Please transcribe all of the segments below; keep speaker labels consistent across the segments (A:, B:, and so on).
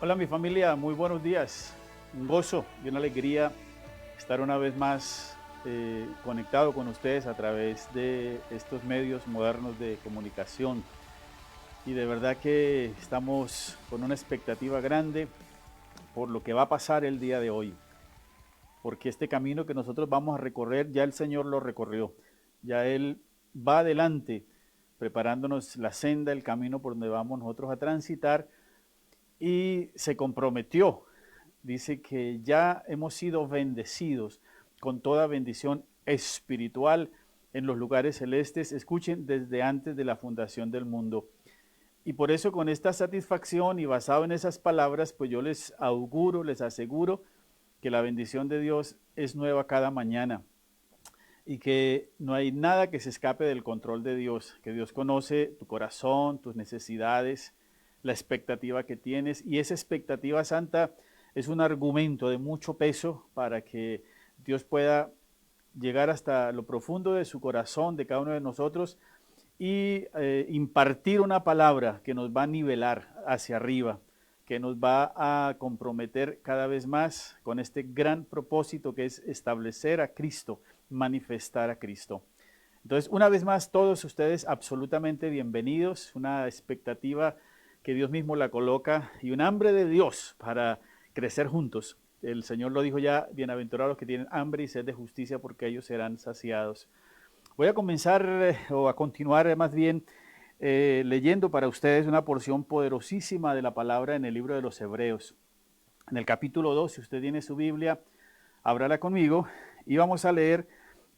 A: Hola mi familia, muy buenos días. Un gozo y una alegría estar una vez más conectado con ustedes a través de estos medios modernos de comunicación. Y de verdad que estamos con una expectativa grande por lo que va a pasar el día de hoy. Porque este camino que nosotros vamos a recorrer, ya el Señor lo recorrió. Ya Él va adelante, preparándonos la senda, el camino por donde vamos nosotros a transitar. Y se comprometió. Dice que ya hemos sido bendecidos con toda bendición espiritual en los lugares celestes. Escuchen, desde antes de la fundación del mundo. Y por eso, con esta satisfacción y basado en esas palabras, pues yo les auguro, les aseguro que la bendición de Dios es nueva cada mañana y que no hay nada que se escape del control de Dios, que Dios conoce tu corazón, tus necesidades, la expectativa que tienes, y esa expectativa santa es un argumento de mucho peso para que Dios pueda llegar hasta lo profundo de su corazón, de cada uno de nosotros, y impartir una palabra que nos va a nivelar hacia arriba, que nos va a comprometer cada vez más con este gran propósito que es establecer a Cristo, manifestar a Cristo. Entonces, una vez más, todos ustedes absolutamente bienvenidos, una expectativa que Dios mismo la coloca y un hambre de Dios para crecer juntos. El Señor lo dijo ya, bienaventurados los que tienen hambre y sed de justicia, porque ellos serán saciados. Voy a comenzar o a continuar más bien leyendo para ustedes una porción poderosísima de la palabra en el libro de los Hebreos. En el capítulo 2, si usted tiene su Biblia, ábrala conmigo y vamos a leer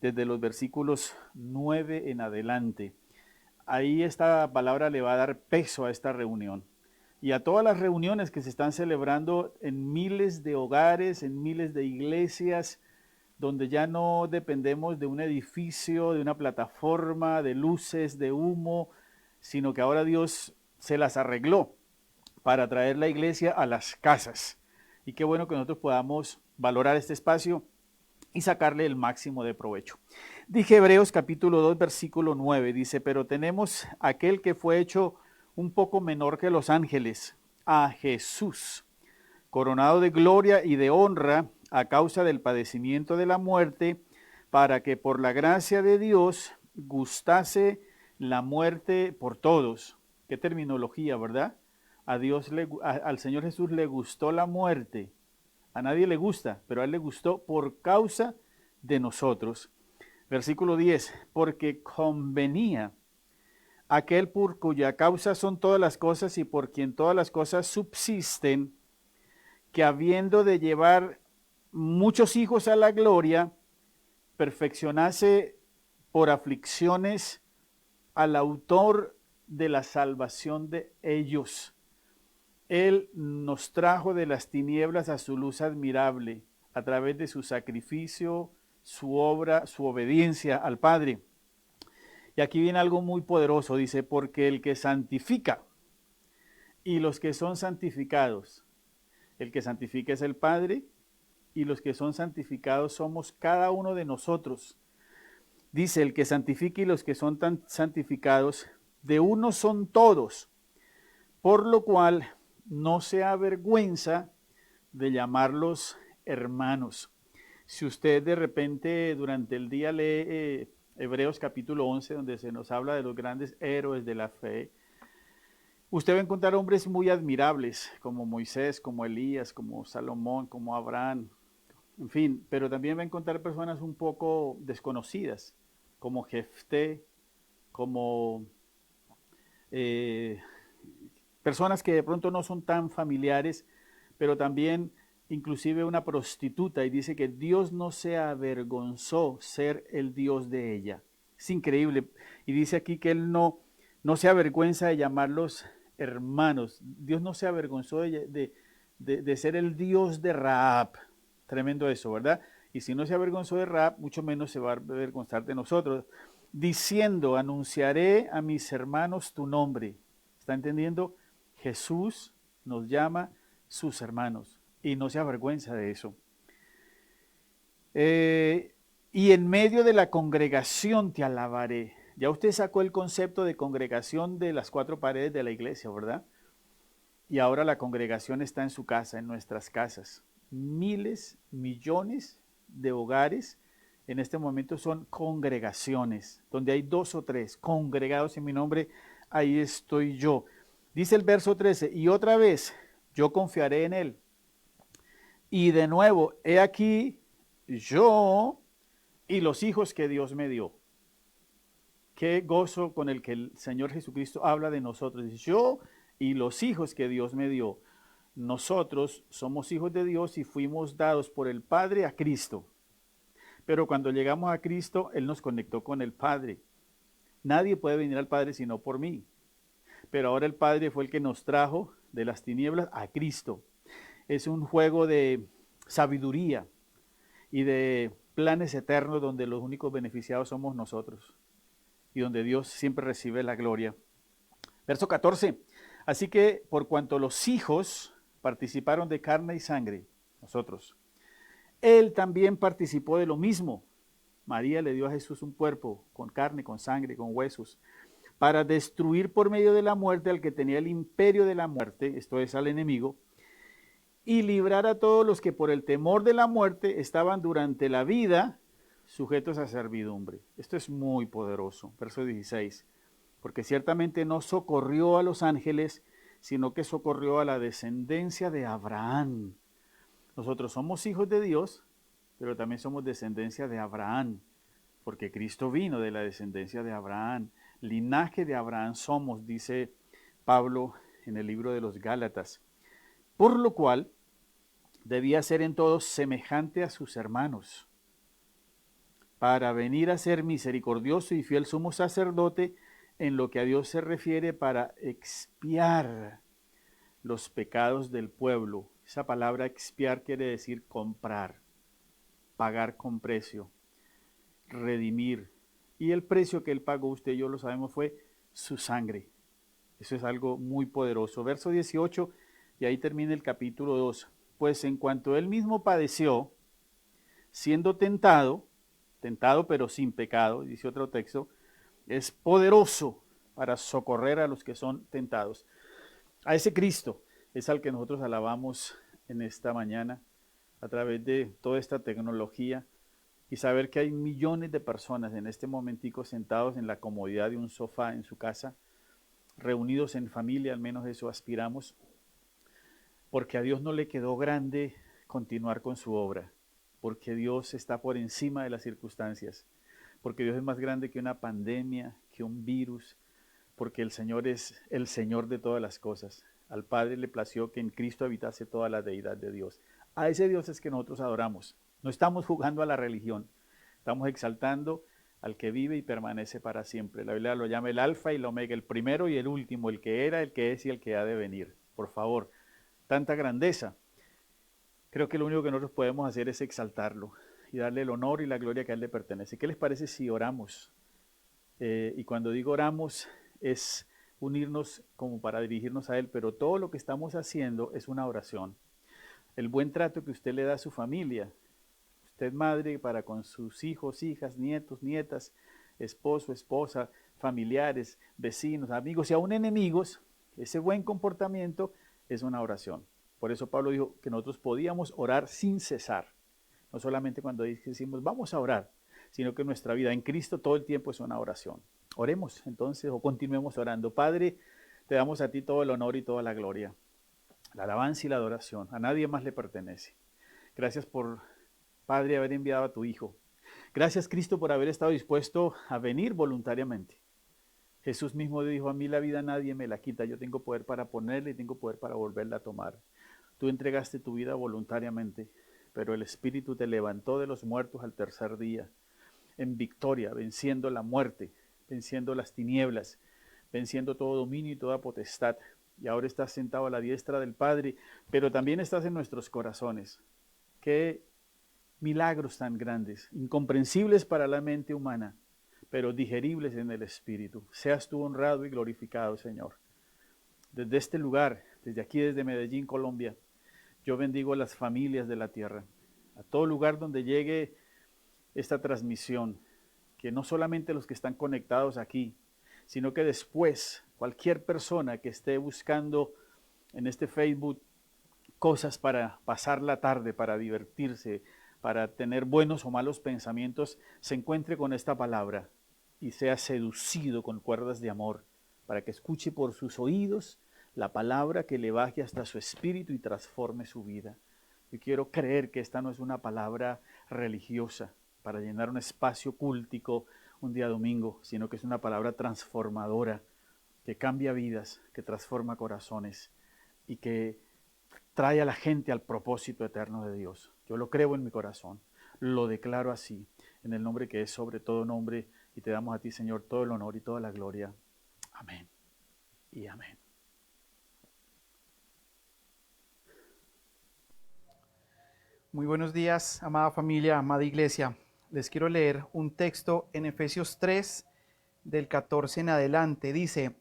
A: desde los versículos 9 en adelante. Ahí esta palabra le va a dar peso a esta reunión y a todas las reuniones que se están celebrando en miles de hogares, en miles de iglesias, donde ya no dependemos de un edificio, de una plataforma, de luces, de humo, sino que ahora Dios se las arregló para traer la iglesia a las casas. Y qué bueno que nosotros podamos valorar este espacio y sacarle el máximo de provecho. Dije Hebreos capítulo 2, versículo 9, dice, pero tenemos aquel que fue hecho un poco menor que los ángeles, a Jesús, coronado de gloria y de honra a causa del padecimiento de la muerte, para que por la gracia de Dios gustase la muerte por todos. Qué terminología, ¿verdad? Al Señor Jesús le gustó la muerte. A nadie le gusta, pero a Él le gustó por causa de nosotros. Versículo 10, porque convenía aquel por cuya causa son todas las cosas y por quien todas las cosas subsisten, que habiendo de llevar muchos hijos a la gloria, perfeccionase por aflicciones al autor de la salvación de ellos. Él nos trajo de las tinieblas a su luz admirable, a través de su sacrificio, su obra, su obediencia al Padre. Y aquí viene algo muy poderoso, dice, porque el que santifica y los que son santificados, el que santifica es el Padre y los que son santificados somos cada uno de nosotros. Dice, el que santifica y los que son tan santificados, de uno son todos, por lo cual no se avergüenza de llamarlos hermanos. Si usted de repente durante el día lee Hebreos capítulo 11, donde se nos habla de los grandes héroes de la fe, usted va a encontrar hombres muy admirables, como Moisés, como Elías, como Salomón, como Abraham, en fin, pero también va a encontrar personas un poco desconocidas, como Jefté, como eh, personas que de pronto no son tan familiares, pero también inclusive una prostituta, y dice que Dios no se avergonzó ser el Dios de ella. Es increíble. Y dice aquí que Él no se avergüenza de llamarlos hermanos. Dios no se avergonzó de ser el Dios de Rahab. Tremendo eso, ¿verdad? Y si no se avergonzó de Rahab, mucho menos se va a avergonzar de nosotros. Diciendo, anunciaré a mis hermanos tu nombre. ¿Está entendiendo? Jesús nos llama sus hermanos y no se avergüenza de eso. Y en medio de la congregación te alabaré. Ya usted sacó el concepto de congregación de las cuatro paredes de la iglesia, ¿verdad? y ahora la congregación está en su casa, en nuestras casas. Miles, millones de hogares en este momento son congregaciones, donde hay 2 o 3 congregados en mi nombre, ahí estoy yo. Dice el verso 13, y otra vez yo confiaré en él. Y de nuevo, he aquí yo y los hijos que Dios me dio. Qué gozo con el que el Señor Jesucristo habla de nosotros. Dice, yo y los hijos que Dios me dio. Nosotros somos hijos de Dios y fuimos dados por el Padre a Cristo. Pero cuando llegamos a Cristo, Él nos conectó con el Padre. Nadie puede venir al Padre sino por mí. Pero ahora el Padre fue el que nos trajo de las tinieblas a Cristo. Es un juego de sabiduría y de planes eternos donde los únicos beneficiados somos nosotros y donde Dios siempre recibe la gloria. Verso 14. Así que por cuanto los hijos participaron de carne y sangre, nosotros, Él también participó de lo mismo. María le dio a Jesús un cuerpo con carne, con sangre, con huesos, para destruir por medio de la muerte al que tenía el imperio de la muerte, esto es al enemigo, y librar a todos los que por el temor de la muerte estaban durante la vida sujetos a servidumbre. Esto es muy poderoso. Verso 16. Porque ciertamente no socorrió a los ángeles, sino que socorrió a la descendencia de Abraham. Nosotros somos hijos de Dios, pero también somos descendencia de Abraham, porque Cristo vino de la descendencia de Abraham. Linaje de Abraham somos, dice Pablo en el libro de los Gálatas. Por lo cual debía ser en todos semejante a sus hermanos, para venir a ser misericordioso y fiel sumo sacerdote en lo que a Dios se refiere, para expiar los pecados del pueblo. Esa palabra expiar quiere decir comprar, pagar con precio, redimir. Y el precio que Él pagó, usted y yo lo sabemos, fue su sangre. Eso es algo muy poderoso. Verso 18, y ahí termina el capítulo 2. Pues en cuanto Él mismo padeció, siendo tentado pero sin pecado, dice otro texto, es poderoso para socorrer a los que son tentados. A ese Cristo es al que nosotros alabamos en esta mañana a través de toda esta tecnología y saber que hay millones de personas en este momentico sentados en la comodidad de un sofá en su casa, reunidos en familia, al menos eso aspiramos, porque a Dios no le quedó grande continuar con su obra, porque Dios está por encima de las circunstancias, porque Dios es más grande que una pandemia, que un virus, porque el Señor es el Señor de todas las cosas. Al Padre le plació que en Cristo habitase toda la deidad de Dios. A ese Dios es que nosotros adoramos. No estamos jugando a la religión, estamos exaltando al que vive y permanece para siempre. La Biblia lo llama el alfa y el omega, el primero y el último, el que era, el que es y el que ha de venir. Por favor, tanta grandeza. Creo que lo único que nosotros podemos hacer es exaltarlo y darle el honor y la gloria que a Él le pertenece. ¿Qué les parece si oramos? Y cuando digo oramos es unirnos como para dirigirnos a Él, pero todo lo que estamos haciendo es una oración. El buen trato que usted le da a su familia, usted madre para con sus hijos, hijas, nietos, nietas, esposo, esposa, familiares, vecinos, amigos y aún enemigos, ese buen comportamiento es una oración. Por eso Pablo dijo que nosotros podíamos orar sin cesar. No solamente cuando decimos vamos a orar, sino que nuestra vida en Cristo todo el tiempo es una oración. Oremos entonces o continuemos orando. Padre, te damos a ti todo el honor y toda la gloria, la alabanza y la adoración. A nadie más le pertenece. Gracias por, Padre, haber enviado a tu Hijo. Gracias, Cristo, por haber estado dispuesto a venir voluntariamente. Jesús mismo dijo, a mí la vida nadie me la quita, yo tengo poder para ponerla y tengo poder para volverla a tomar. Tú entregaste tu vida voluntariamente, pero el Espíritu te levantó de los muertos al tercer día, en victoria, venciendo la muerte, venciendo las tinieblas, venciendo todo dominio y toda potestad. Y ahora estás sentado a la diestra del Padre, pero también estás en nuestros corazones. Qué milagros tan grandes, incomprensibles para la mente humana, pero digeribles en el Espíritu. Seas tú honrado y glorificado, Señor. Desde este lugar, desde aquí, desde Medellín, Colombia, yo bendigo a las familias de la tierra, a todo lugar donde llegue esta transmisión, que no solamente los que están conectados aquí, sino que después cualquier persona que esté buscando en este Facebook cosas para pasar la tarde, para divertirse, para tener buenos o malos pensamientos, se encuentre con esta palabra y sea seducido con cuerdas de amor, para que escuche por sus oídos la palabra que le baje hasta su espíritu y transforme su vida. Yo quiero creer que esta no es una palabra religiosa para llenar un espacio cúltico un día domingo, sino que es una palabra transformadora, que cambia vidas, que transforma corazones y que trae a la gente al propósito eterno de Dios. Yo lo creo en mi corazón, lo declaro así, en el nombre que es sobre todo nombre, y te damos a ti, Señor, todo el honor y toda la gloria. Amén y amén.
B: Muy buenos días, amada familia, amada iglesia. Les quiero leer un texto en Efesios 3, del 14 en adelante. Dice,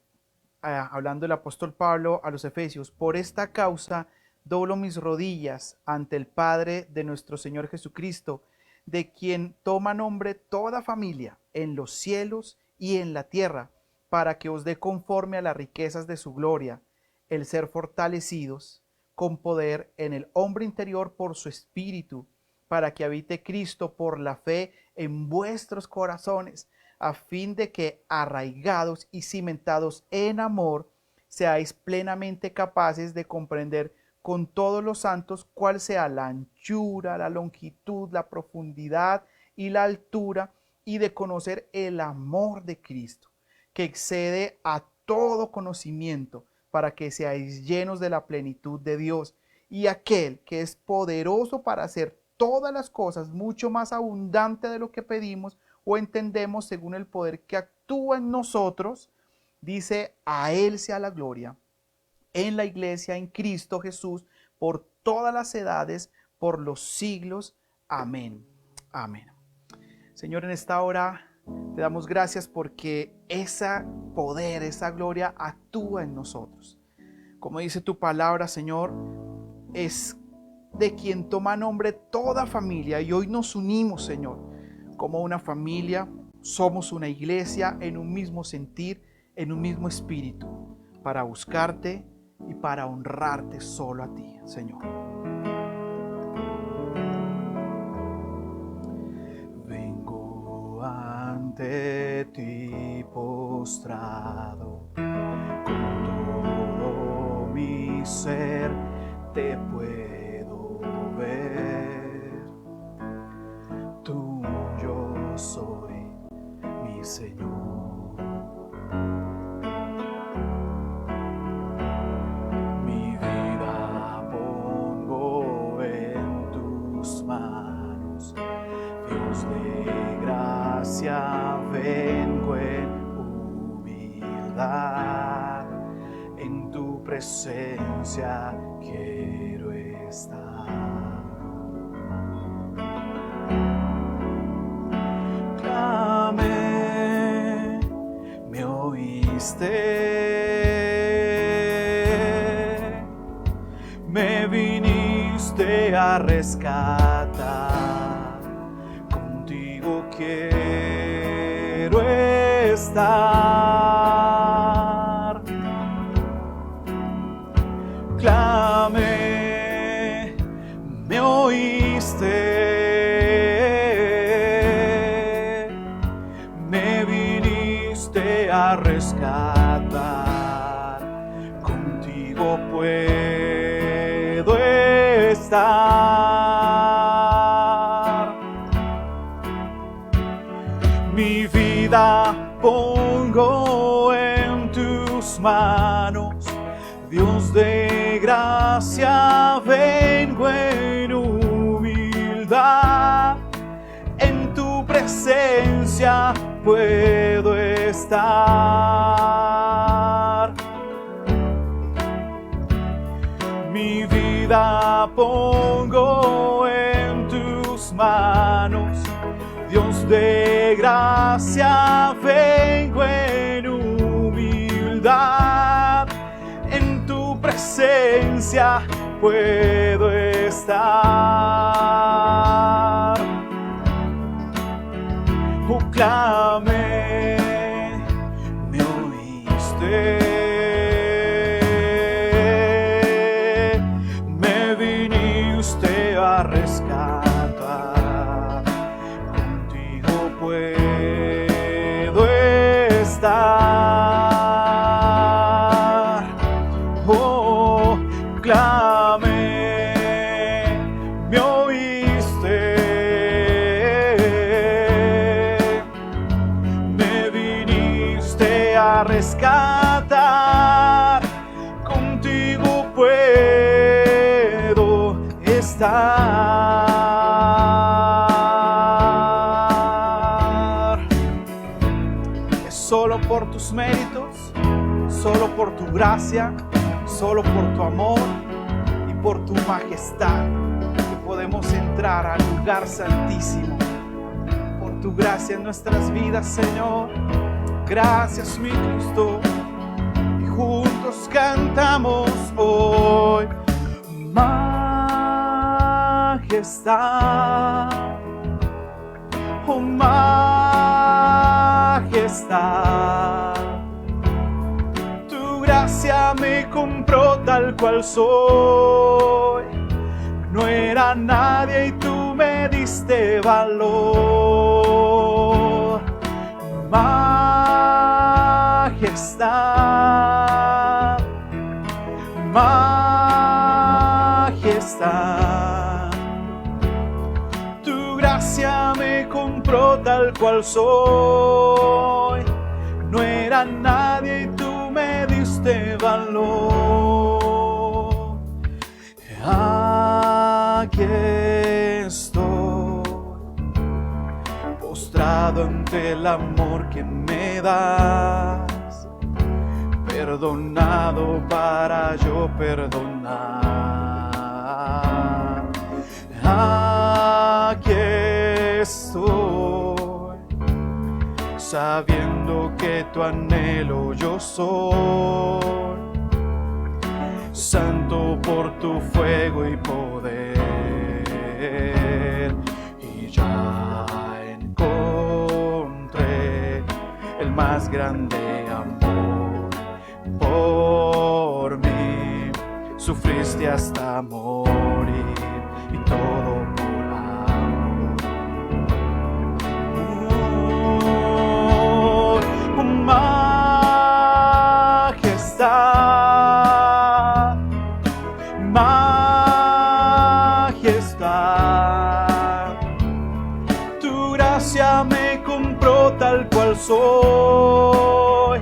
B: hablando el apóstol Pablo a los Efesios: por esta causa doblo mis rodillas ante el Padre de nuestro Señor Jesucristo, de quien toma nombre toda familia en los cielos y en la tierra, para que os dé conforme a las riquezas de su gloria, el ser fortalecidos con poder en el hombre interior por su espíritu, para que habite Cristo por la fe en vuestros corazones, a fin de que, arraigados y cimentados en amor, seáis plenamente capaces de comprender con todos los santos cuál sea la anchura, la longitud, la profundidad y la altura, y de conocer el amor de Cristo, que excede a todo conocimiento, para que seáis llenos de la plenitud de Dios. Y aquel que es poderoso para hacer todas las cosas mucho más abundante de lo que pedimos o entendemos, según el poder que actúa en nosotros, dice: a Él sea la gloria en la iglesia, en Cristo Jesús, por todas las edades, por los siglos. Amén. Amén. Señor, en esta hora te damos gracias porque ese poder, esa gloria actúa en nosotros. Como dice tu palabra, Señor, es de quien toma nombre toda familia, y hoy nos unimos, Señor, como una familia. Somos una iglesia en un mismo sentir, en un mismo espíritu, para buscarte y para honrarte solo a ti, Señor.
A: Vengo ante ti postrado, con todo mi ser te puedo ver. Tuyo soy, mi Señor. Mi vida pongo en tus manos, Dios de gracia, vengo en humildad, en tu presencia quiero estar. Clamé, me oíste, me viniste a rescatar, contigo quiero estar. Clamé, me oíste, me viniste a rescatar, contigo puedo estar. Mi vida pongo en tus manos, Dios de gracia, vengo en humildad, en tu presencia puedo estar. Mi vida pongo en tus manos, Dios de gracia, vengo en humildad, en tu presencia puedo estar. Oh, clamé, me oíste,
B: estar. Oh, clamé, me oíste, me viniste a rescatar, contigo puedo estar. Es solo por tus méritos, solo por tu gracia, solo por tu amor y por tu majestad que podemos entrar al lugar santísimo. Por tu gracia en nuestras vidas, Señor. Gracias, mi Cristo. Y juntos cantamos hoy: majestad, oh majestad. Tu gracia me compró tal cual soy. No era nadie y tú me diste valor. Majestad, majestad. Tu gracia me compró tal cual soy. No era nadie y tú me diste valor. Aquí estoy, postrado ante el amor que me das, perdonado para yo perdonar. Aquí estoy, sabiendo que tu anhelo yo soy, santo por tu fuego y poder, y ya encontré el más grande amor por mí. Sufriste hasta morir y todo por amor. Oh, majestad, majestad. Tu gracia me compró tal cual soy.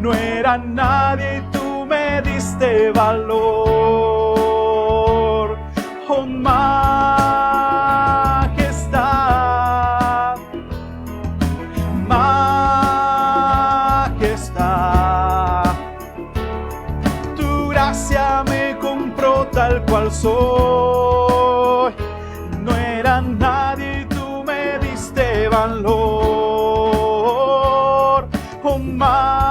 B: No era nadie y tú me diste valor. Oh, majestad, majestad. Tu gracia me compró tal cual soy. No era nadie y tú me diste valor. Oh, majestad,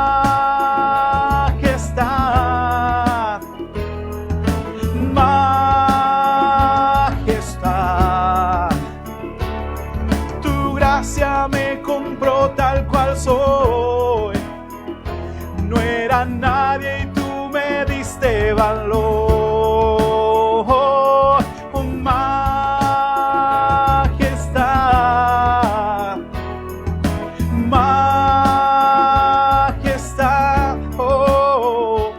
B: majestad. Tu gracia me compró tal cual soy. No era nadie y tú me diste valor. Oh, majestad, majestad. Oh,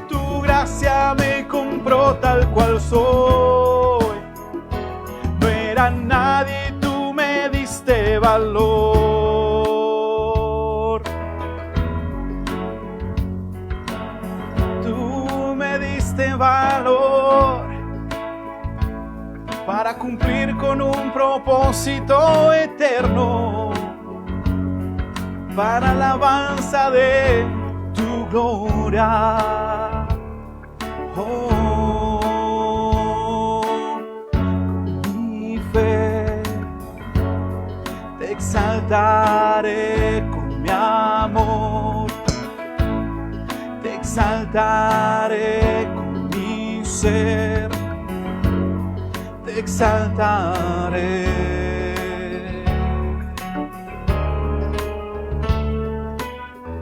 B: tu gracia me compró tal cual soy. No era nadie y tú me diste valor. Tú me diste valor para cumplir con un propósito eterno, para alabanza de tu gloria. Oh, mi fe te exaltaré con mi amor, te exaltaré con mi ser, te exaltaré.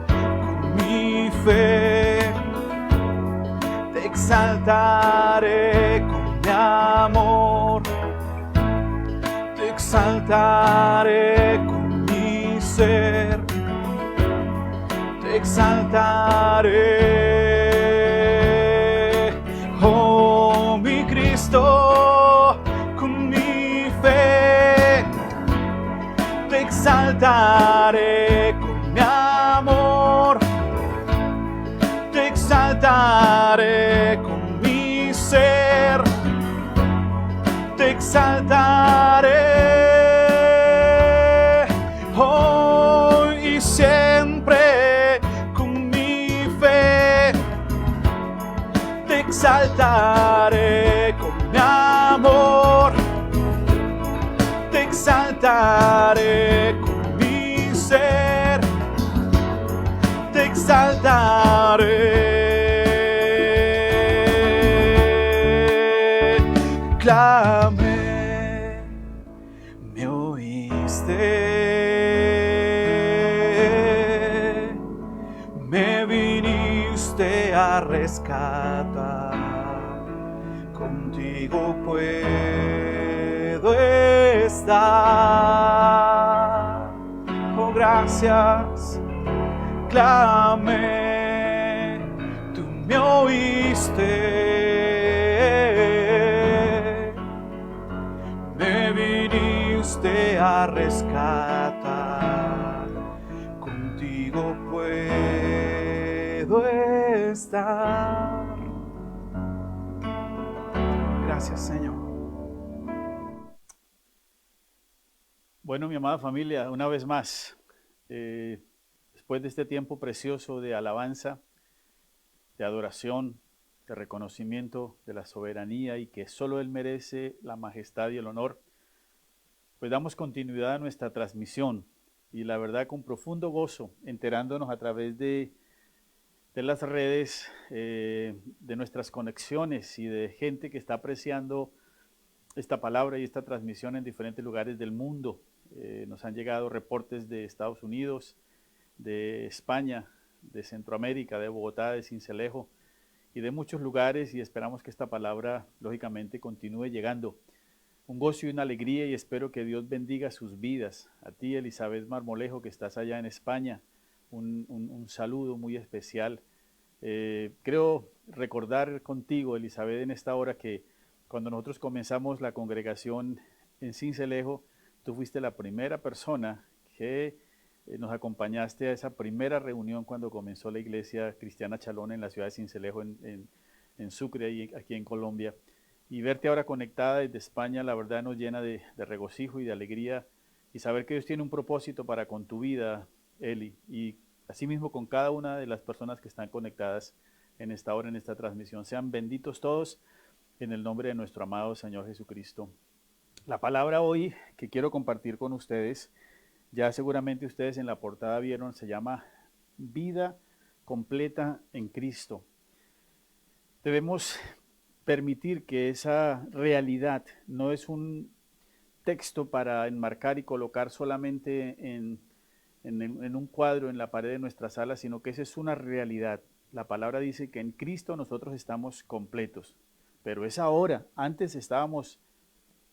B: Con mi fe te exaltaré con mi amor, te exaltaré con mi ser, exaltaré, oh mi Cristo, con mi fe. Te exaltaré con mi amor, te exaltaré con mi ser, te exaltaré hoy y siempre con mi fe. Te exaltaré con mi amor, te exaltaré con mi ser, te exaltaré. Clamé, me oíste, me viniste a rescatar, contigo puedo estar. Oh, gracias, clamé, tú me oíste, me viniste a rescatar, contigo puedo estar. Gracias, Señor.
A: Bueno, mi amada familia, una vez más, después de este tiempo precioso de alabanza, de adoración, de reconocimiento de la soberanía y que solo Él merece la majestad y el honor, pues damos continuidad a nuestra transmisión y la verdad con profundo gozo, enterándonos a través de las redes, de nuestras conexiones y de gente que está apreciando esta palabra y esta transmisión en diferentes lugares del mundo. Nos han llegado reportes de Estados Unidos, de España, de Centroamérica, de Bogotá, de Sincelejo y de muchos lugares, y esperamos que esta palabra lógicamente continúe llegando. Un gozo y una alegría, y espero que Dios bendiga sus vidas. A ti, Elizabeth Marmolejo, que estás allá en España, un saludo muy especial. Creo recordar contigo, Elizabeth, en esta hora que cuando nosotros comenzamos la congregación en Sincelejo, tú fuiste la primera persona que nos acompañaste a esa primera reunión cuando comenzó la iglesia cristiana Chalón en la ciudad de Sincelejo, en Sucre, y aquí en Colombia. Y verte ahora conectada desde España, la verdad nos llena de regocijo y de alegría, y saber que Dios tiene un propósito para con tu vida, Eli, y asimismo con cada una de las personas que están conectadas en esta hora, en esta transmisión. Sean benditos todos en el nombre de nuestro amado Señor Jesucristo. La palabra hoy que quiero compartir con ustedes, ya seguramente ustedes en la portada vieron, se llama Vida completa en Cristo. Debemos permitir que esa realidad no es un texto para enmarcar y colocar solamente en un cuadro en la pared de nuestra sala, sino que esa es una realidad. La palabra dice que en Cristo nosotros estamos completos, pero es ahora. Antes estábamos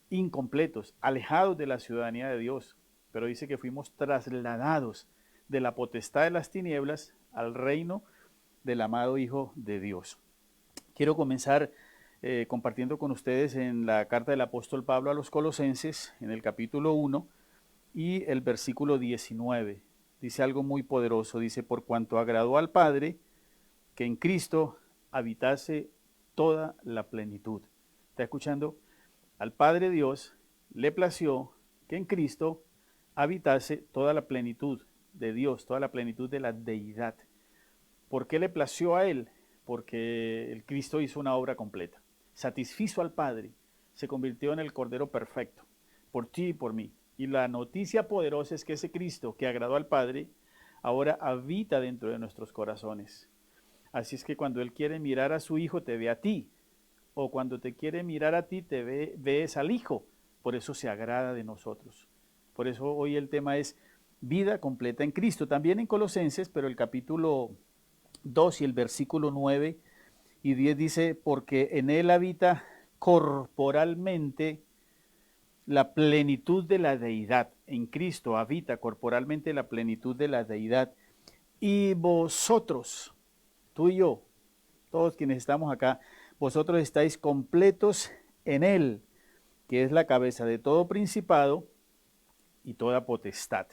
A: incompletos, alejados de la ciudadanía de Dios, pero dice que fuimos trasladados de la potestad de las tinieblas al reino del amado Hijo de Dios. Quiero comenzar compartiendo con ustedes en la carta del apóstol Pablo a los Colosenses, en el capítulo 1 y el versículo 19. Dice algo muy poderoso, dice: por cuanto agradó al Padre que en Cristo habitase toda la plenitud. ¿Está escuchando? Al Padre Dios le plació que en Cristo habitase toda la plenitud de Dios, toda la plenitud de la deidad. ¿Por qué le plació a Él? Porque el Cristo hizo una obra completa. Satisfizo al Padre, se convirtió en el Cordero perfecto, por ti y por mí. Y la noticia poderosa es que ese Cristo que agradó al Padre, ahora habita dentro de nuestros corazones. Así es que cuando Él quiere mirar a su Hijo, te ve a ti. O cuando te quiere mirar a ti, ves al Hijo. Por eso se agrada de nosotros. Por eso hoy el tema es vida completa en Cristo. También en Colosenses, pero el capítulo 2 y el versículo 9 y 10 dice: porque en Él habita corporalmente la plenitud de la deidad. En Cristo habita corporalmente la plenitud de la deidad, Y vosotros, tú y yo, todos quienes estamos acá, vosotros estáis completos en Él, que es la cabeza de todo principado y toda potestad.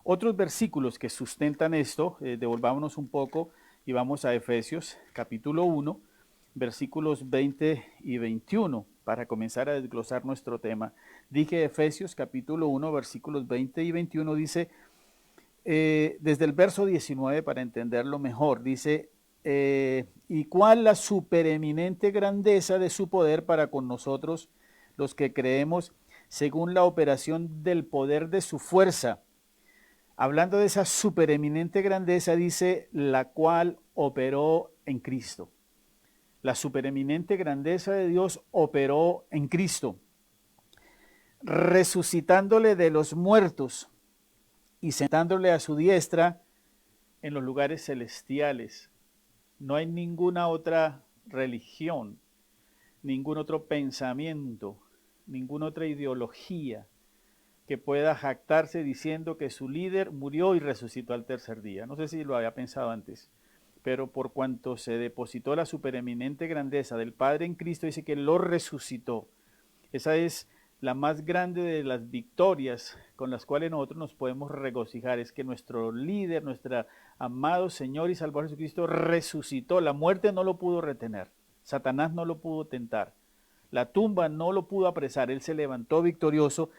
A: Otros versículos que sustentan esto, devolvámonos un poco y vamos a Efesios capítulo 1, versículos 20 y 21, para comenzar a desglosar nuestro tema. Dije Efesios capítulo 1, versículos 20 y 21, dice, desde el verso 19 para entenderlo mejor, dice, y cuál la supereminente grandeza de su poder para con nosotros, los que creemos, según la operación del poder de su fuerza. Hablando de esa supereminente grandeza, dice, la cual operó en Cristo. La supereminente grandeza de Dios operó en Cristo, resucitándole de los muertos y sentándole a su diestra en los lugares celestiales. No hay ninguna otra religión, ningún otro pensamiento, ninguna otra ideología que pueda jactarse diciendo que su líder murió y resucitó al tercer día. No sé si lo había pensado antes, pero por cuanto se depositó la supereminente grandeza del Padre en Cristo, dice que lo resucitó. Esa es la más grande de las victorias con las cuales nosotros nos podemos regocijar, es que nuestro líder, nuestro amado Señor y Salvador Jesucristo resucitó. La muerte no lo pudo retener, Satanás no lo pudo tentar, la tumba no lo pudo apresar, Él se levantó victorioso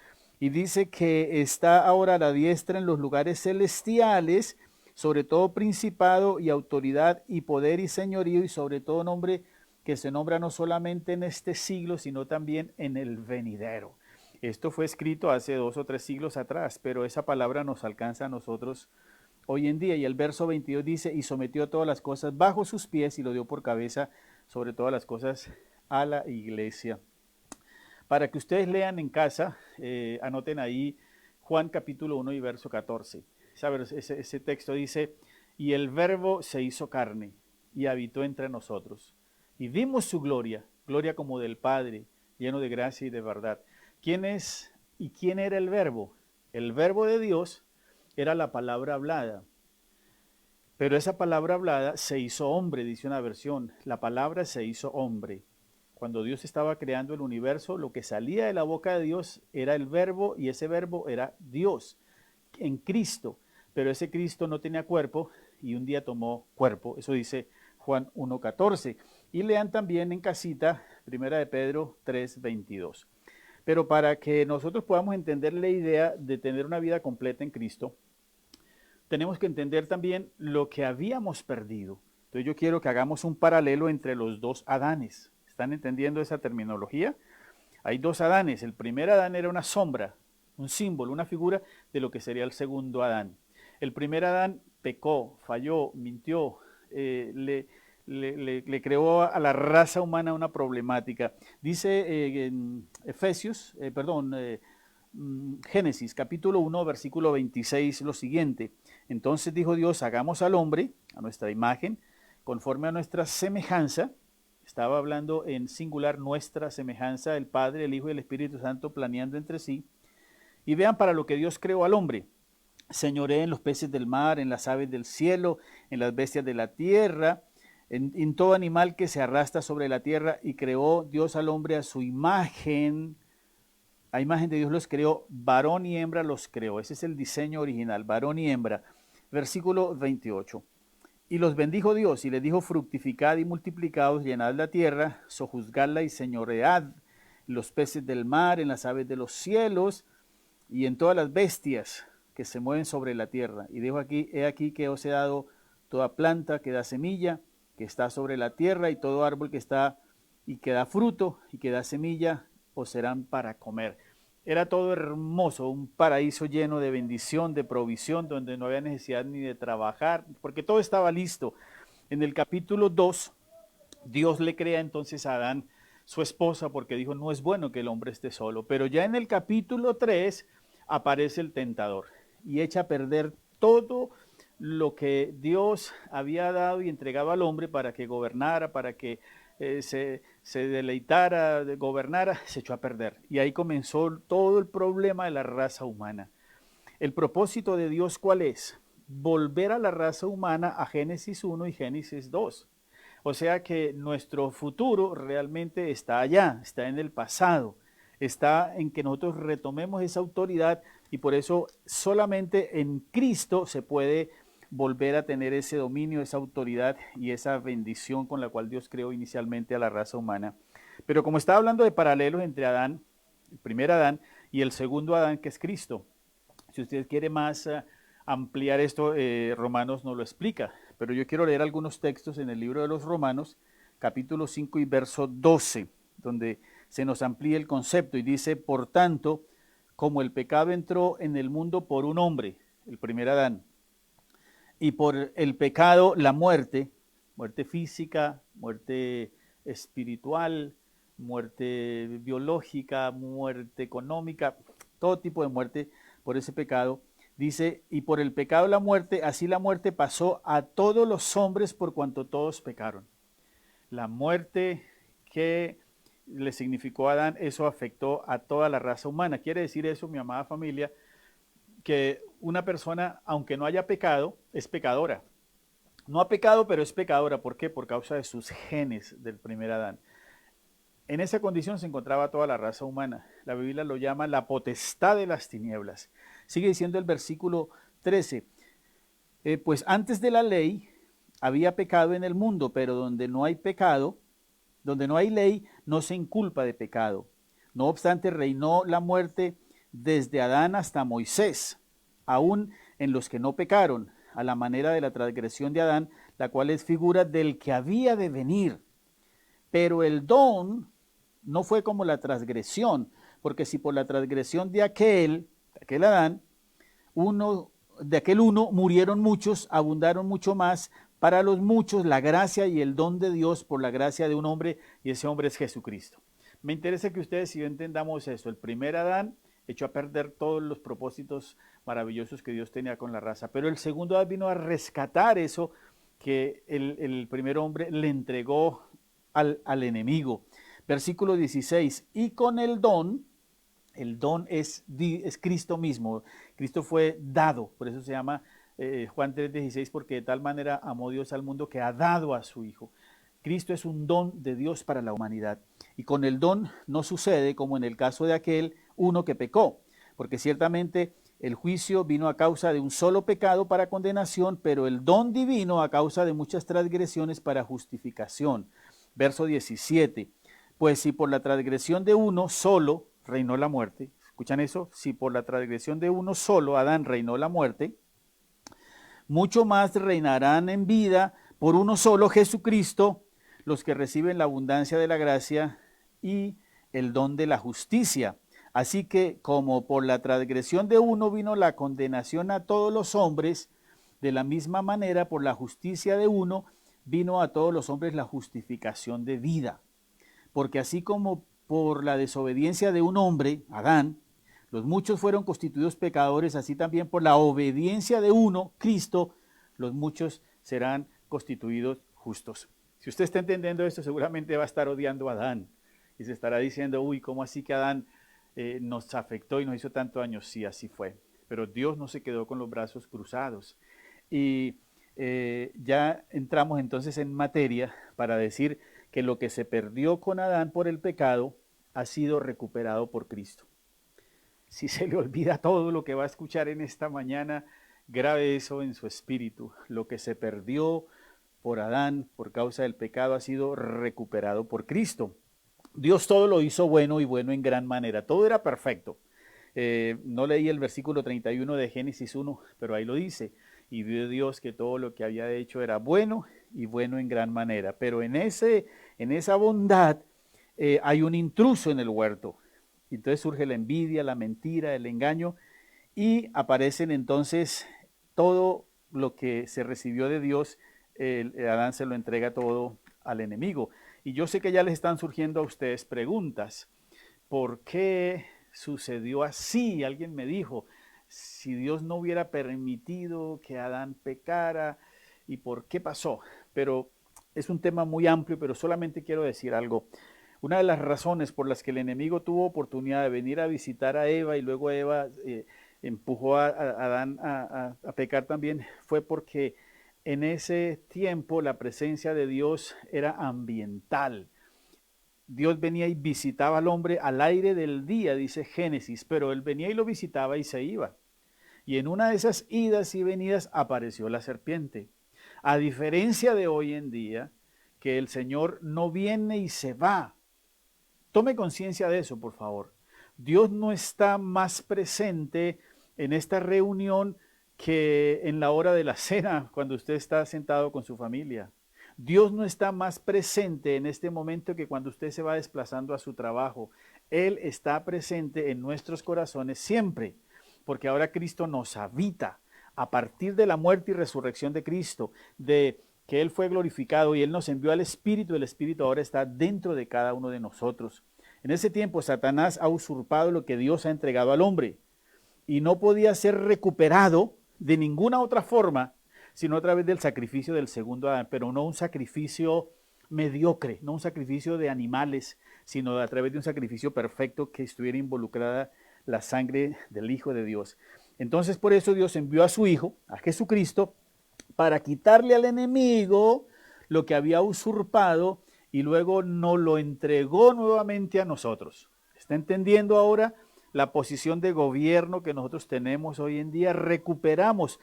A: y dice que está ahora a la diestra en los lugares celestiales, sobre todo principado y autoridad y poder y señorío y sobre todo nombre que se nombra no solamente en este siglo, sino también en el venidero. Esto fue escrito hace 2 o 3 siglos atrás, pero esa palabra nos alcanza a nosotros hoy en día. Y el verso 22 dice, y sometió todas las cosas bajo sus pies y lo dio por cabeza sobre todas las cosas a la iglesia. Para que ustedes lean en casa, anoten ahí Juan capítulo 1 y verso 14. Ese texto dice, y el verbo se hizo carne y habitó entre nosotros. Y vimos su gloria, gloria como del Padre, lleno de gracia y de verdad. ¿Quién es y quién era el verbo? El verbo de Dios era la palabra hablada. Pero esa palabra hablada se hizo hombre, dice una versión. La palabra se hizo hombre. Cuando Dios estaba creando el universo, lo que salía de la boca de Dios era el verbo y ese verbo era Dios en Cristo. Pero ese Cristo no tenía cuerpo y un día tomó cuerpo. Eso dice Juan 1.14. Y lean también en casita, 1 de Pedro 3.22. Pero para que nosotros podamos entender la idea de tener una vida completa en Cristo, tenemos que entender también lo que habíamos perdido. Entonces yo quiero que hagamos un paralelo entre los dos Adanes. ¿Están entendiendo esa terminología? Hay dos Adanes. El primer Adán era una sombra, un símbolo, una figura de lo que sería el segundo Adán. El primer Adán pecó, falló, mintió, le creó a la raza humana una problemática. Dice en Génesis capítulo 1, versículo 26 lo siguiente. Entonces dijo Dios, hagamos al hombre a nuestra imagen, conforme a nuestra semejanza. Estaba hablando en singular, nuestra semejanza, el Padre, el Hijo y el Espíritu Santo planeando entre sí. Y vean para lo que Dios creó al hombre. Señoré en los peces del mar, en las aves del cielo, en las bestias de la tierra, en todo animal que se arrastra sobre la tierra, y creó Dios al hombre a su imagen. A imagen de Dios los creó, varón y hembra los creó. Ese es el diseño original, varón y hembra. Versículo 28. Y los bendijo Dios y les dijo, fructificad y multiplicaos, llenad la tierra, sojuzgadla y señoread los peces del mar, en las aves de los cielos y en todas las bestias que se mueven sobre la tierra. Y dijo aquí, he aquí que os he dado toda planta que da semilla, que está sobre la tierra, y todo árbol que está y que da fruto y que da semilla, os serán para comer. Era todo hermoso, un paraíso lleno de bendición, de provisión, donde no había necesidad ni de trabajar, porque todo estaba listo. En el capítulo 2, Dios le crea entonces a Adán su esposa, porque dijo, no es bueno que el hombre esté solo. Pero ya en el capítulo 3 aparece el tentador y echa a perder todo lo que Dios había dado y entregado al hombre para que gobernara, para que se deleitara, gobernara, se echó a perder. Y ahí comenzó todo el problema de la raza humana. El propósito de Dios, ¿cuál es? volver a la raza humana a Génesis 1 y Génesis 2. O sea que nuestro futuro realmente está allá, está en el pasado, está en que nosotros retomemos esa autoridad y por eso solamente en Cristo se puede volver a tener ese dominio, esa autoridad y esa bendición con la cual Dios creó inicialmente a la raza humana. Pero como estaba hablando de paralelos entre Adán, el primer Adán y el segundo Adán, que es Cristo, si usted quiere más ampliar esto, Romanos nos lo explica, pero yo quiero leer algunos textos en el libro de los Romanos, capítulo 5 y verso 12, donde se nos amplía el concepto y dice, por tanto, como el pecado entró en el mundo por un hombre, el primer Adán, y por el pecado la muerte, muerte física, muerte espiritual, muerte biológica, muerte económica, todo tipo de muerte por ese pecado. Dice, y por el pecado la muerte, así la muerte pasó a todos los hombres por cuanto todos pecaron. La muerte que le significó a Adán, eso afectó a toda la raza humana. Quiere decir eso, mi amada familia, que una persona, aunque no haya pecado, es pecadora. No ha pecado, pero es pecadora. ¿Por qué? Por causa de sus genes del primer Adán. En esa condición se encontraba toda la raza humana. La Biblia lo llama la potestad de las tinieblas. Sigue diciendo el versículo 13. Pues antes de la ley había pecado en el mundo, pero donde no hay pecado, donde no hay ley, no se inculpa de pecado. No obstante, reinó la muerte desde Adán hasta Moisés, aún en los que no pecaron, a la manera de la transgresión de Adán, la cual es figura del que había de venir. Pero el don no fue como la transgresión, porque si por la transgresión de aquel Adán, de aquel uno murieron muchos, abundaron mucho más, para los muchos la gracia y el don de Dios por la gracia de un hombre, y ese hombre es Jesucristo. Me interesa que ustedes y yo entendamos eso. El primer Adán echó a perder todos los propósitos maravillosos que Dios tenía con la raza, pero el segundo Adán vino a rescatar eso que el primer hombre le entregó al enemigo. Versículo 16, y con el don es Cristo mismo. Cristo fue dado, por eso se llama Juan 3:16, porque de tal manera amó Dios al mundo que ha dado a su Hijo. Cristo es un don de Dios para la humanidad. Y con el don no sucede como en el caso de aquel uno que pecó, porque ciertamente el juicio vino a causa de un solo pecado para condenación, pero el don divino a causa de muchas transgresiones para justificación. Verso 17, pues si por la transgresión de uno solo reinó la muerte, ¿escuchan eso? Si por la transgresión de uno solo, Adán, reinó la muerte, mucho más reinarán en vida por uno solo, Jesucristo, los que reciben la abundancia de la gracia y el don de la justicia. Así que como por la transgresión de uno vino la condenación a todos los hombres, de la misma manera por la justicia de uno vino a todos los hombres la justificación de vida. Porque así como por la desobediencia de un hombre, Adán, los muchos fueron constituidos pecadores, así también por la obediencia de uno, Cristo, los muchos serán constituidos justos. Si usted está entendiendo esto, seguramente va a estar odiando a Adán y se estará diciendo, uy, ¿cómo así que Adán nos afectó y nos hizo tanto daño? Sí, así fue. Pero Dios no se quedó con los brazos cruzados. Y ya entramos entonces en materia para decir que lo que se perdió con Adán por el pecado ha sido recuperado por Cristo. Si se le olvida todo lo que va a escuchar en esta mañana, grabe eso en su espíritu. Lo que se perdió por Adán por causa del pecado ha sido recuperado por Cristo. Dios todo lo hizo bueno y bueno en gran manera. Todo era perfecto. No leí el versículo 31 de Génesis 1, pero ahí lo dice. Y vio Dios que todo lo que había hecho era bueno y bueno en gran manera. Pero en esa bondad hay un intruso en el huerto. Entonces surge la envidia, la mentira, el engaño y aparecen entonces todo lo que se recibió de Dios. Adán se lo entrega todo al enemigo. Y yo sé que ya les están surgiendo a ustedes preguntas. ¿Por qué sucedió así? Alguien me dijo, si Dios no hubiera permitido que Adán pecara, ¿y por qué pasó? Pero es un tema muy amplio, pero solamente quiero decir algo. Una de las razones por las que el enemigo tuvo oportunidad de venir a visitar a Eva y luego Eva empujó a Adán a pecar también, fue porque en ese tiempo la presencia de Dios era ambiental. Dios venía y visitaba al hombre al aire del día, dice Génesis, pero él venía y lo visitaba y se iba. Y en una de esas idas y venidas apareció la serpiente. A diferencia de hoy en día, que el Señor no viene y se va. Tome conciencia de eso, por favor. Dios no está más presente en esta reunión que en la hora de la cena, cuando usted está sentado con su familia. Dios no está más presente en este momento que cuando usted se va desplazando a su trabajo. Él está presente en nuestros corazones siempre, porque ahora Cristo nos habita. A partir de la muerte y resurrección de Cristo, de que Él fue glorificado y Él nos envió al Espíritu, el Espíritu ahora está dentro de cada uno de nosotros. En ese tiempo Satanás ha usurpado lo que Dios ha entregado al hombre y no podía ser recuperado de ninguna otra forma, sino a través del sacrificio del segundo Adán, pero no un sacrificio mediocre, no un sacrificio de animales, sino a través de un sacrificio perfecto que estuviera involucrada la sangre del Hijo de Dios. Entonces por eso Dios envió a su Hijo, a Jesucristo, para quitarle al enemigo lo que había usurpado y luego nos lo entregó nuevamente a nosotros. ¿Está entendiendo ahora la posición de gobierno que nosotros tenemos hoy en día? Recuperamos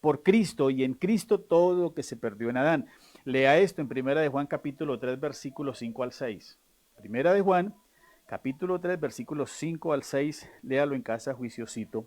A: por Cristo y en Cristo todo lo que se perdió en Adán. Lea esto en 1 de Juan capítulo 3 versículos 5 al 6. 1 de Juan capítulo 3 versículos 5 al 6, léalo en casa juiciosito.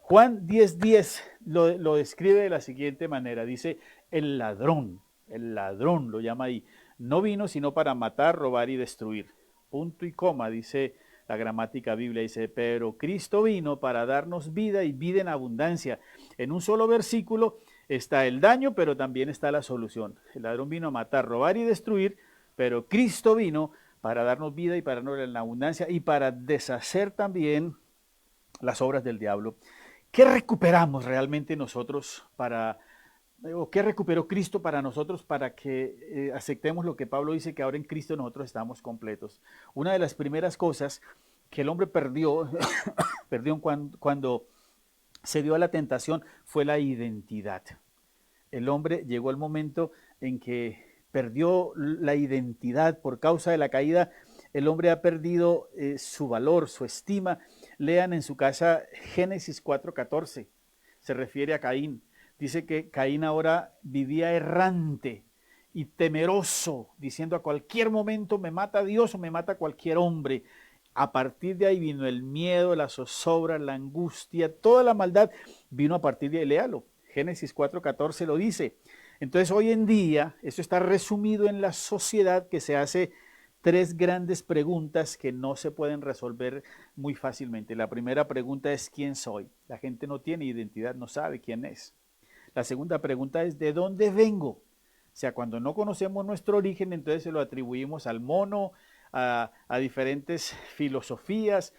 A: Juan 10:10 lo describe de la siguiente manera, dice, el ladrón lo llama ahí, no vino sino para matar, robar y destruir. Punto y coma, dice la gramática biblia, dice, pero Cristo vino para darnos vida y vida en abundancia. En un solo versículo está el daño, pero también está la solución. El ladrón vino a matar, robar y destruir, pero Cristo vino para darnos vida y para darnos en abundancia y para deshacer también las obras del diablo. ¿Qué recuperamos realmente nosotros o qué recuperó Cristo para nosotros para que aceptemos lo que Pablo dice, que ahora en Cristo nosotros estamos completos? Una de las primeras cosas que el hombre perdió, cuando se dio a la tentación fue la identidad. El hombre llegó al momento en que perdió la identidad por causa de la caída. El hombre ha perdido su valor, su estima. Lean en su casa Génesis 4:14. Se refiere a Caín. Dice que Caín ahora vivía errante y temeroso, diciendo a cualquier momento me mata Dios o me mata cualquier hombre. A partir de ahí vino el miedo, la zozobra, la angustia, toda la maldad vino a partir de ahí. Léalo. Génesis 4:14 lo dice. Entonces hoy en día, esto está resumido en la sociedad que se hace tres grandes preguntas que no se pueden resolver muy fácilmente. La primera pregunta es ¿quién soy? La gente no tiene identidad, no sabe quién es. La segunda pregunta es ¿de dónde vengo? O sea, cuando no conocemos nuestro origen, entonces se lo atribuimos al mono, a diferentes filosofías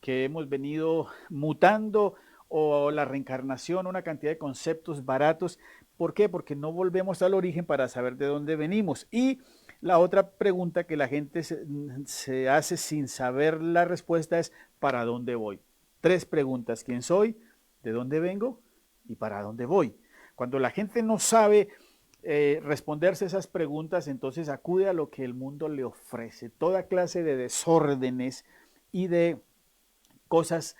A: que hemos venido mutando, o la reencarnación, una cantidad de conceptos baratos. ¿Por qué? Porque no volvemos al origen para saber de dónde venimos. Y la otra pregunta que la gente se hace sin saber la respuesta es ¿para dónde voy? Tres preguntas: ¿quién soy? ¿De dónde vengo? ¿Y para dónde voy? Cuando la gente no sabe responderse esas preguntas, entonces acude a lo que el mundo le ofrece, toda clase de desórdenes y de cosas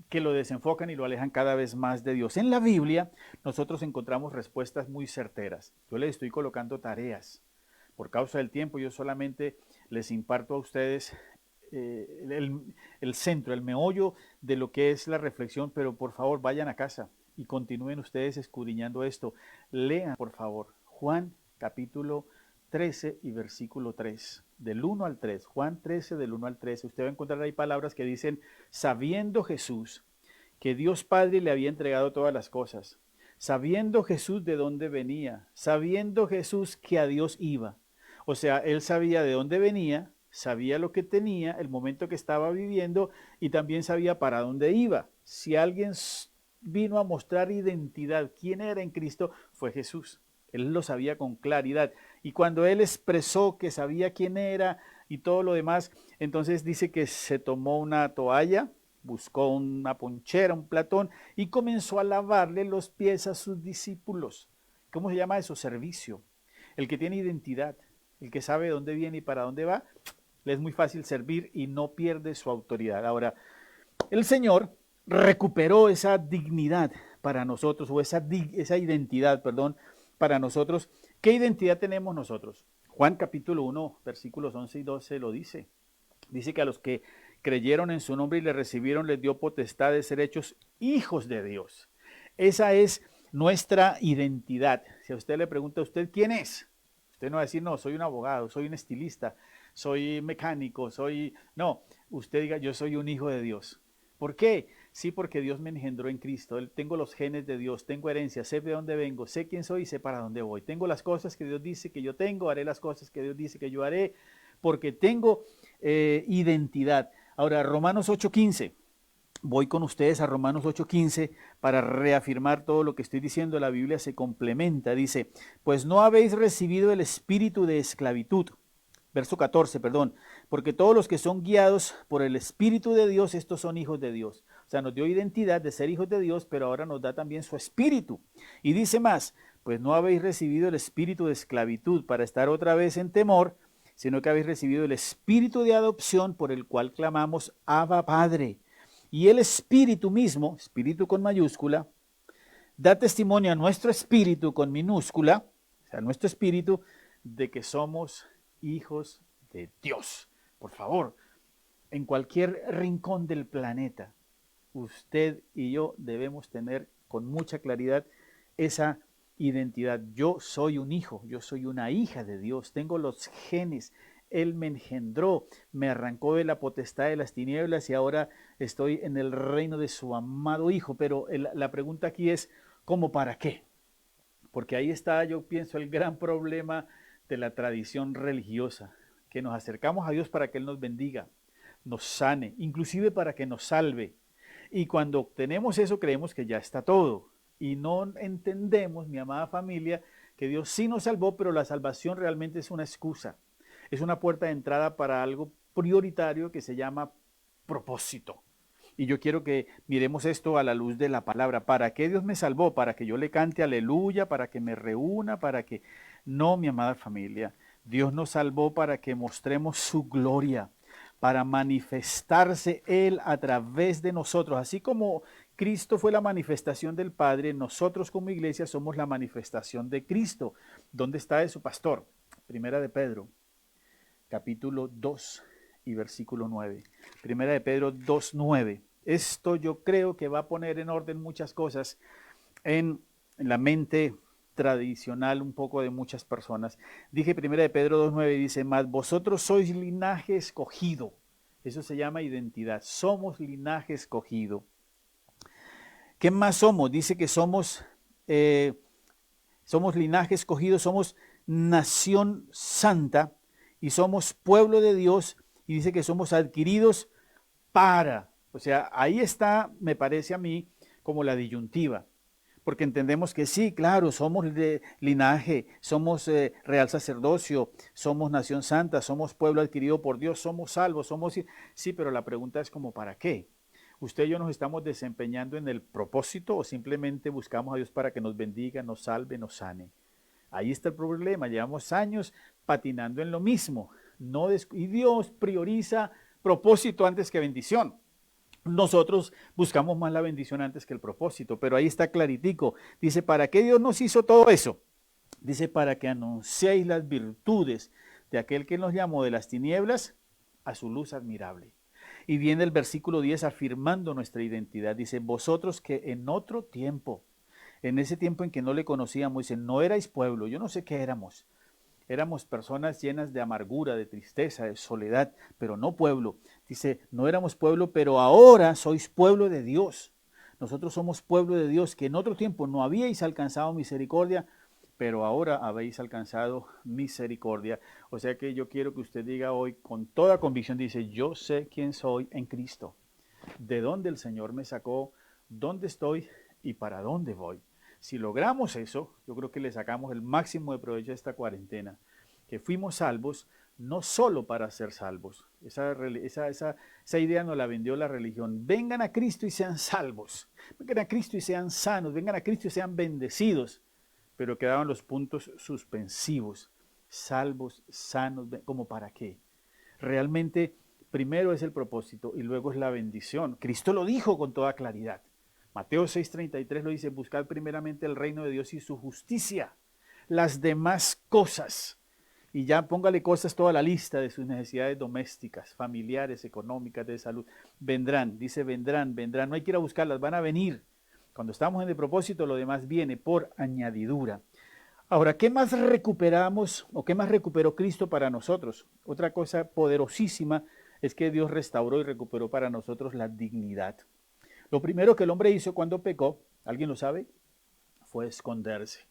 A: que lo desenfocan y lo alejan cada vez más de Dios. En la Biblia nosotros encontramos respuestas muy certeras. Yo les estoy colocando tareas. Por causa del tiempo yo solamente les imparto a ustedes el centro, el meollo de lo que es la reflexión, pero por favor vayan a casa y continúen ustedes escudriñando esto. Lean, por favor, Juan capítulo 13 y versículo 3, del 1 al 3, Juan 13 del 1 al 13, usted va a encontrar ahí palabras que dicen, sabiendo Jesús que Dios Padre le había entregado todas las cosas, sabiendo Jesús de dónde venía, sabiendo Jesús que a Dios iba, o sea, él sabía de dónde venía, sabía lo que tenía, el momento que estaba viviendo y también sabía para dónde iba. Si alguien vino a mostrar identidad, quién era en Cristo, fue Jesús. Él lo sabía con claridad. Y cuando él expresó que sabía quién era y todo lo demás, entonces dice que se tomó una toalla, buscó una ponchera, un platón y comenzó a lavarle los pies a sus discípulos. ¿Cómo se llama eso? Servicio. El que tiene identidad, el que sabe dónde viene y para dónde va, le es muy fácil servir y no pierde su autoridad. Ahora, el Señor recuperó esa dignidad para nosotros, o esa identidad, perdón, para nosotros. ¿Qué identidad tenemos nosotros? Juan capítulo 1, versículos 11 y 12 lo dice. Dice que a los que creyeron en su nombre y le recibieron, les dio potestad de ser hechos hijos de Dios. Esa es nuestra identidad. Si a usted le pregunta, ¿usted quién es? Usted no va a decir, no, soy un abogado, soy un estilista, soy mecánico, No, usted diga, yo soy un hijo de Dios. ¿Por qué? Sí, porque Dios me engendró en Cristo. Tengo los genes de Dios, tengo herencia, sé de dónde vengo, sé quién soy y sé para dónde voy. Tengo las cosas que Dios dice que yo tengo, haré las cosas que Dios dice que yo haré, porque tengo identidad. Ahora, Romanos 8:15. Voy con ustedes a Romanos 8:15 para reafirmar todo lo que estoy diciendo. La Biblia se complementa. Dice, pues no habéis recibido el espíritu de esclavitud. Verso 14, perdón. Porque todos los que son guiados por el Espíritu de Dios, estos son hijos de Dios. O sea, nos dio identidad de ser hijos de Dios, pero ahora nos da también su espíritu. Y dice más, pues no habéis recibido el espíritu de esclavitud para estar otra vez en temor, sino que habéis recibido el espíritu de adopción por el cual clamamos, Abba Padre. Y el espíritu mismo, espíritu con mayúscula, da testimonio a nuestro espíritu con minúscula, o sea, nuestro espíritu, de que somos hijos de Dios. Por favor, en cualquier rincón del planeta, usted y yo debemos tener con mucha claridad esa identidad. Yo soy un hijo, yo soy una hija de Dios, tengo los genes. Él me engendró, me arrancó de la potestad de las tinieblas y ahora estoy en el reino de su amado Hijo. Pero la pregunta aquí es, ¿cómo para qué? Porque ahí está, yo pienso, el gran problema de la tradición religiosa, que nos acercamos a Dios para que Él nos bendiga, nos sane, inclusive para que nos salve. Y cuando obtenemos eso creemos que ya está todo. Y no entendemos, mi amada familia, que Dios sí nos salvó, pero la salvación realmente es una excusa. Es una puerta de entrada para algo prioritario que se llama propósito. Y yo quiero que miremos esto a la luz de la palabra. ¿Para qué Dios me salvó? ¿Para que yo le cante aleluya? ¿Para que me reúna? ¿Para que...? No, mi amada familia. Dios nos salvó para que mostremos su gloria, para manifestarse Él a través de nosotros. Así como Cristo fue la manifestación del Padre, nosotros como iglesia somos la manifestación de Cristo. ¿Dónde está eso, pastor? Primera de Pedro, capítulo 2 y versículo 9. Primera de Pedro 2:9. Esto yo creo que va a poner en orden muchas cosas en la mente tradicional un poco de muchas personas. Dije Primera de Pedro 2:9, dice, mas vosotros sois linaje escogido. Eso se llama identidad. Somos linaje escogido. ¿Qué más somos? Dice que somos linaje escogido, somos nación santa y somos pueblo de Dios, y dice que somos adquiridos para. O sea, ahí está, me parece a mí, como la disyuntiva. Porque entendemos que sí, claro, somos de linaje, somos real sacerdocio, somos nación santa, somos pueblo adquirido por Dios, somos salvos, somos... Sí, pero la pregunta es como, ¿para qué? ¿Usted y yo nos estamos desempeñando en el propósito o simplemente buscamos a Dios para que nos bendiga, nos salve, nos sane? Ahí está el problema, llevamos años patinando en lo mismo. Y Dios prioriza propósito antes que bendición. Nosotros buscamos más la bendición antes que el propósito, pero ahí está claritico. Dice, ¿para qué Dios nos hizo todo eso? Dice, para que anunciéis las virtudes de aquel que nos llamó de las tinieblas a su luz admirable. Y viene el versículo 10 afirmando nuestra identidad. Dice, vosotros que en otro tiempo, en ese tiempo en que no le conocíamos, dice, no erais pueblo, yo no sé qué éramos. Éramos personas llenas de amargura, de tristeza, de soledad, pero no pueblo. Dice, no éramos pueblo, pero ahora sois pueblo de Dios. Nosotros somos pueblo de Dios, que en otro tiempo no habíais alcanzado misericordia, pero ahora habéis alcanzado misericordia. O sea que yo quiero que usted diga hoy con toda convicción, dice, yo sé quién soy en Cristo, de dónde el Señor me sacó, dónde estoy y para dónde voy. Si logramos eso, yo creo que le sacamos el máximo de provecho a esta cuarentena, que fuimos salvos, no solo para ser salvos. Esa idea nos la vendió la religión. Vengan a Cristo y sean salvos. Vengan a Cristo y sean sanos. Vengan a Cristo y sean bendecidos. Pero quedaban los puntos suspensivos. Salvos, sanos, ¿como para qué? Realmente, primero es el propósito y luego es la bendición. Cristo lo dijo con toda claridad. Mateo 6:33 lo dice: buscad primeramente el reino de Dios y su justicia. Las demás cosas, y ya póngale cosas toda la lista de sus necesidades domésticas, familiares, económicas, de salud, vendrán, dice vendrán, no hay que ir a buscarlas, van a venir. Cuando estamos en el propósito, lo demás viene por añadidura. Ahora, ¿qué más recuperamos o qué más recuperó Cristo para nosotros? Otra cosa poderosísima es que Dios restauró y recuperó para nosotros la dignidad. Lo primero que el hombre hizo cuando pecó, ¿alguien lo sabe? Fue esconderse.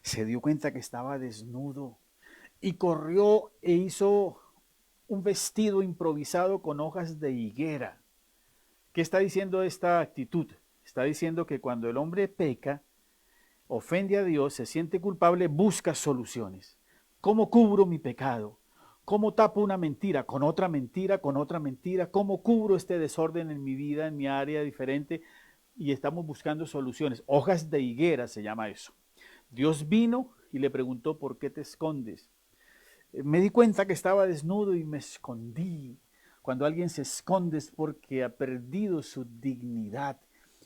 A: Se dio cuenta que estaba desnudo y corrió e hizo un vestido improvisado con hojas de higuera. ¿Qué está diciendo esta actitud? Está diciendo que cuando el hombre peca, ofende a Dios, se siente culpable, busca soluciones. ¿Cómo cubro mi pecado? ¿Cómo tapo una mentira con otra mentira, con otra mentira? ¿Cómo cubro este desorden en mi vida, en mi área diferente? Y estamos buscando soluciones. Hojas de higuera se llama eso. Dios vino y le preguntó: ¿por qué te escondes? Me di cuenta que estaba desnudo y me escondí. Cuando alguien se esconde es porque ha perdido su dignidad.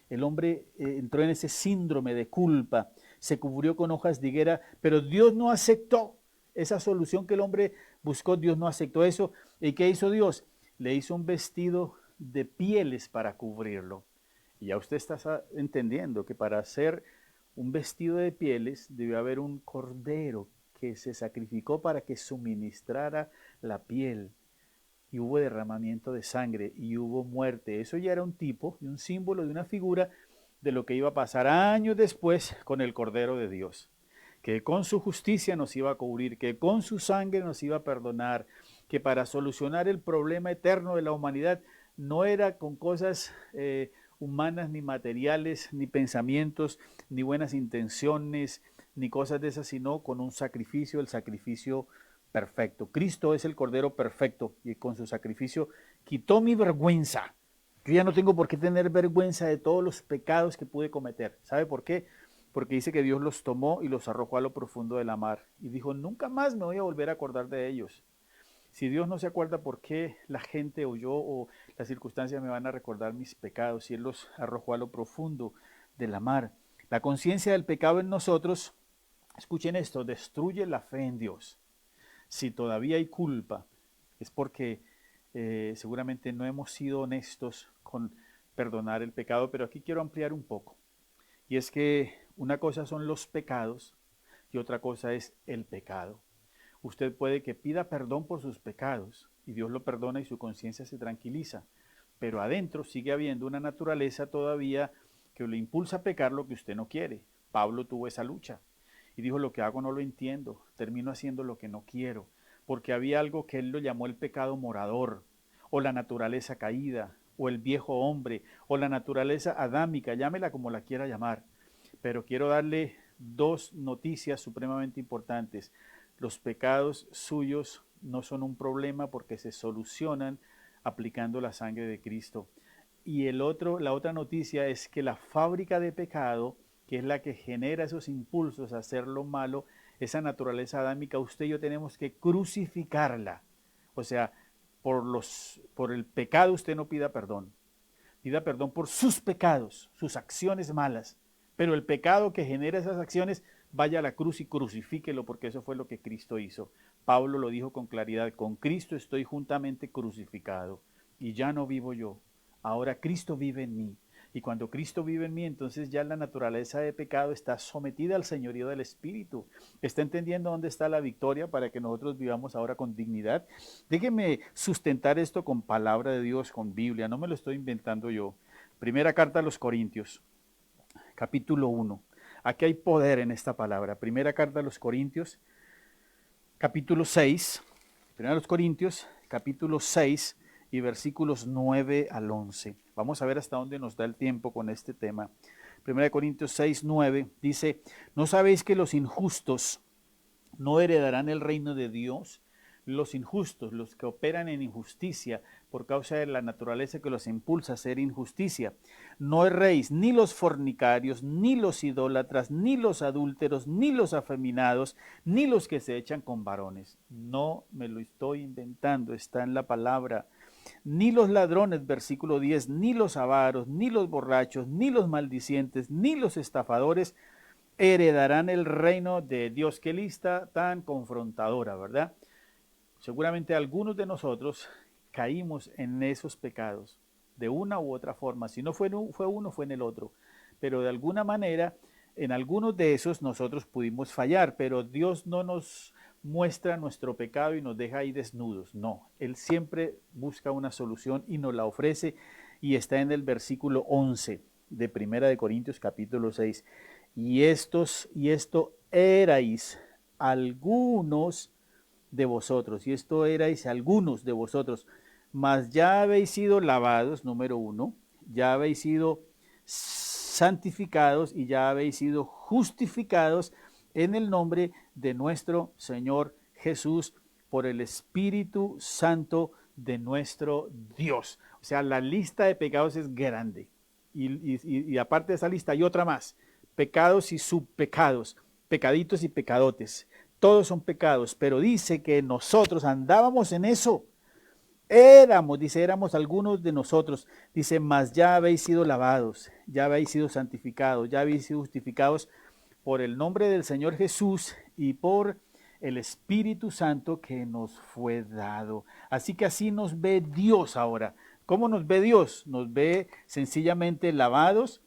A: El hombre entró en ese síndrome de culpa, se cubrió con hojas de higuera, pero Dios no aceptó esa solución que el hombre buscó. Dios no aceptó eso. ¿Y qué hizo Dios? Le hizo un vestido de pieles para cubrirlo. Y ya usted está entendiendo que para hacer un vestido de pieles debió haber un cordero que se sacrificó para que suministrara la piel. Y hubo derramamiento de sangre y hubo muerte. Eso ya era un tipo y un símbolo de una figura de lo que iba a pasar años después con el Cordero de Dios, que con su justicia nos iba a cubrir, que con su sangre nos iba a perdonar, que para solucionar el problema eterno de la humanidad no era con cosas humanas, ni materiales, ni pensamientos, ni buenas intenciones, ni cosas de esas, sino con un sacrificio, el sacrificio perfecto. Cristo es el Cordero perfecto y con su sacrificio quitó mi vergüenza. Yo ya no tengo por qué tener vergüenza de todos los pecados que pude cometer. ¿Sabe por qué? Porque dice que Dios los tomó y los arrojó a lo profundo de la mar. Y dijo: nunca más me voy a volver a acordar de ellos. Si Dios no se acuerda, ¿por qué la gente o yo o las circunstancias me van a recordar mis pecados si Él los arrojó a lo profundo de la mar? La conciencia del pecado en nosotros, escuchen esto, destruye la fe en Dios. Si todavía hay culpa, es porque seguramente no hemos sido honestos con perdonar el pecado, pero aquí quiero ampliar un poco. Y es que una cosa son los pecados y otra cosa es el pecado. Usted puede que pida perdón por sus pecados y Dios lo perdona y su conciencia se tranquiliza, pero adentro sigue habiendo una naturaleza todavía que le impulsa a pecar lo que usted no quiere. Pablo tuvo esa lucha y dijo: lo que hago no lo entiendo, termino haciendo lo que no quiero, porque había algo que él lo llamó el pecado morador, o la naturaleza caída, o el viejo hombre, o la naturaleza adámica, llámela como la quiera llamar. Pero quiero darle dos noticias supremamente importantes. Los pecados suyos no son un problema porque se solucionan aplicando la sangre de Cristo. Y la otra noticia es que la fábrica de pecado, que es la que genera esos impulsos a hacer lo malo, esa naturaleza adámica, usted y yo tenemos que crucificarla. O sea, por el pecado usted no pida perdón. Pida perdón por sus pecados, sus acciones malas. Pero el pecado que genera esas acciones, vaya a la cruz y crucifíquelo, porque eso fue lo que Cristo hizo. Pablo lo dijo con claridad: con Cristo estoy juntamente crucificado y ya no vivo yo. Ahora Cristo vive en mí. Y cuando Cristo vive en mí, entonces ya la naturaleza de pecado está sometida al señorío del Espíritu. ¿Está entendiendo dónde está la victoria para que nosotros vivamos ahora con dignidad? Déjeme sustentar esto con palabra de Dios, con Biblia. No me lo estoy inventando yo. Primera carta a los Corintios, capítulo 1. Aquí hay poder en esta palabra. Primera carta a los Corintios, capítulo 6. Primera a los Corintios, capítulo 6 y versículos 9 al 11. Vamos a ver hasta dónde nos da el tiempo con este tema. 1 Corintios 6, 9 dice: ¿no sabéis que los injustos no heredarán el reino de Dios? los injustos, los que operan en injusticia por causa de la naturaleza que los impulsa a hacer injusticia. No erréis ni los fornicarios, ni los idólatras, ni los adúlteros, ni los afeminados, ni los que se echan con varones. No me lo estoy inventando, está en la palabra. Ni los ladrones, versículo 10, ni los avaros, ni los borrachos, ni los maldicientes, ni los estafadores heredarán el reino de Dios. Qué lista tan confrontadora, ¿verdad? Seguramente algunos de nosotros caímos en esos pecados de una u otra forma. Si no fue uno, fue en el otro. Pero de alguna manera, en algunos de esos nosotros pudimos fallar, pero Dios no nos muestra nuestro pecado y nos deja ahí desnudos. No, Él siempre busca una solución y nos la ofrece, y está en el versículo 11 de Primera de Corintios capítulo 6. Y esto erais algunos de vosotros, y esto erais algunos de vosotros, mas ya habéis sido lavados, número 1, ya habéis sido santificados y ya habéis sido justificados en el nombre de nuestro Señor Jesús por el Espíritu Santo de nuestro Dios. O sea, la lista de pecados es grande, y aparte de esa lista hay otra más: pecados y subpecados, pecaditos y pecadotes. Todos son pecados, pero dice que nosotros andábamos en eso. Éramos algunos de nosotros. Dice, mas ya habéis sido lavados, ya habéis sido santificados, ya habéis sido justificados por el nombre del Señor Jesús y por el Espíritu Santo que nos fue dado. Así que así nos ve Dios ahora. ¿Cómo nos ve Dios? Nos ve sencillamente lavados,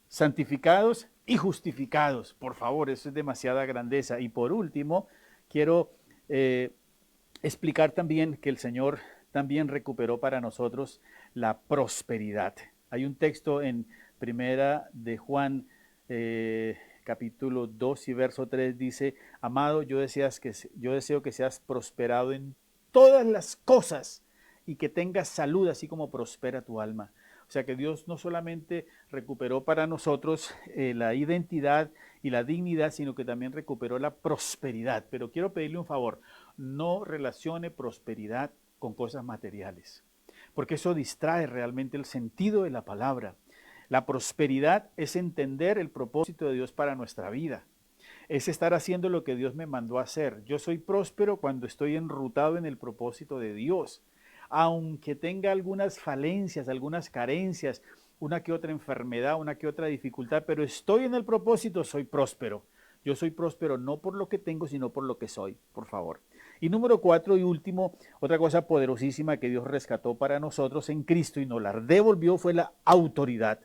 A: santificados y justificados. Por favor, eso es demasiada grandeza. Y por último, quiero explicar también que el Señor también recuperó para nosotros la prosperidad. Hay un texto en Primera de Juan, capítulo 2 y verso 3, dice: amado, yo deseo que seas prosperado en todas las cosas y que tengas salud, así como prospera tu alma. O sea que Dios no solamente recuperó para nosotros la identidad y la dignidad, sino que también recuperó la prosperidad. Pero quiero pedirle un favor: no relacione prosperidad con cosas materiales, porque eso distrae realmente el sentido de la palabra. La prosperidad es entender el propósito de Dios para nuestra vida. Es estar haciendo lo que Dios me mandó a hacer. Yo soy próspero cuando estoy enrutado en el propósito de Dios. Aunque tenga algunas falencias, algunas carencias, una que otra enfermedad, una que otra dificultad, pero estoy en el propósito, soy próspero. Yo soy próspero no por lo que tengo, sino por lo que soy, por favor. Y número 4 y último, otra cosa poderosísima que Dios rescató para nosotros en Cristo y nos la devolvió fue la autoridad.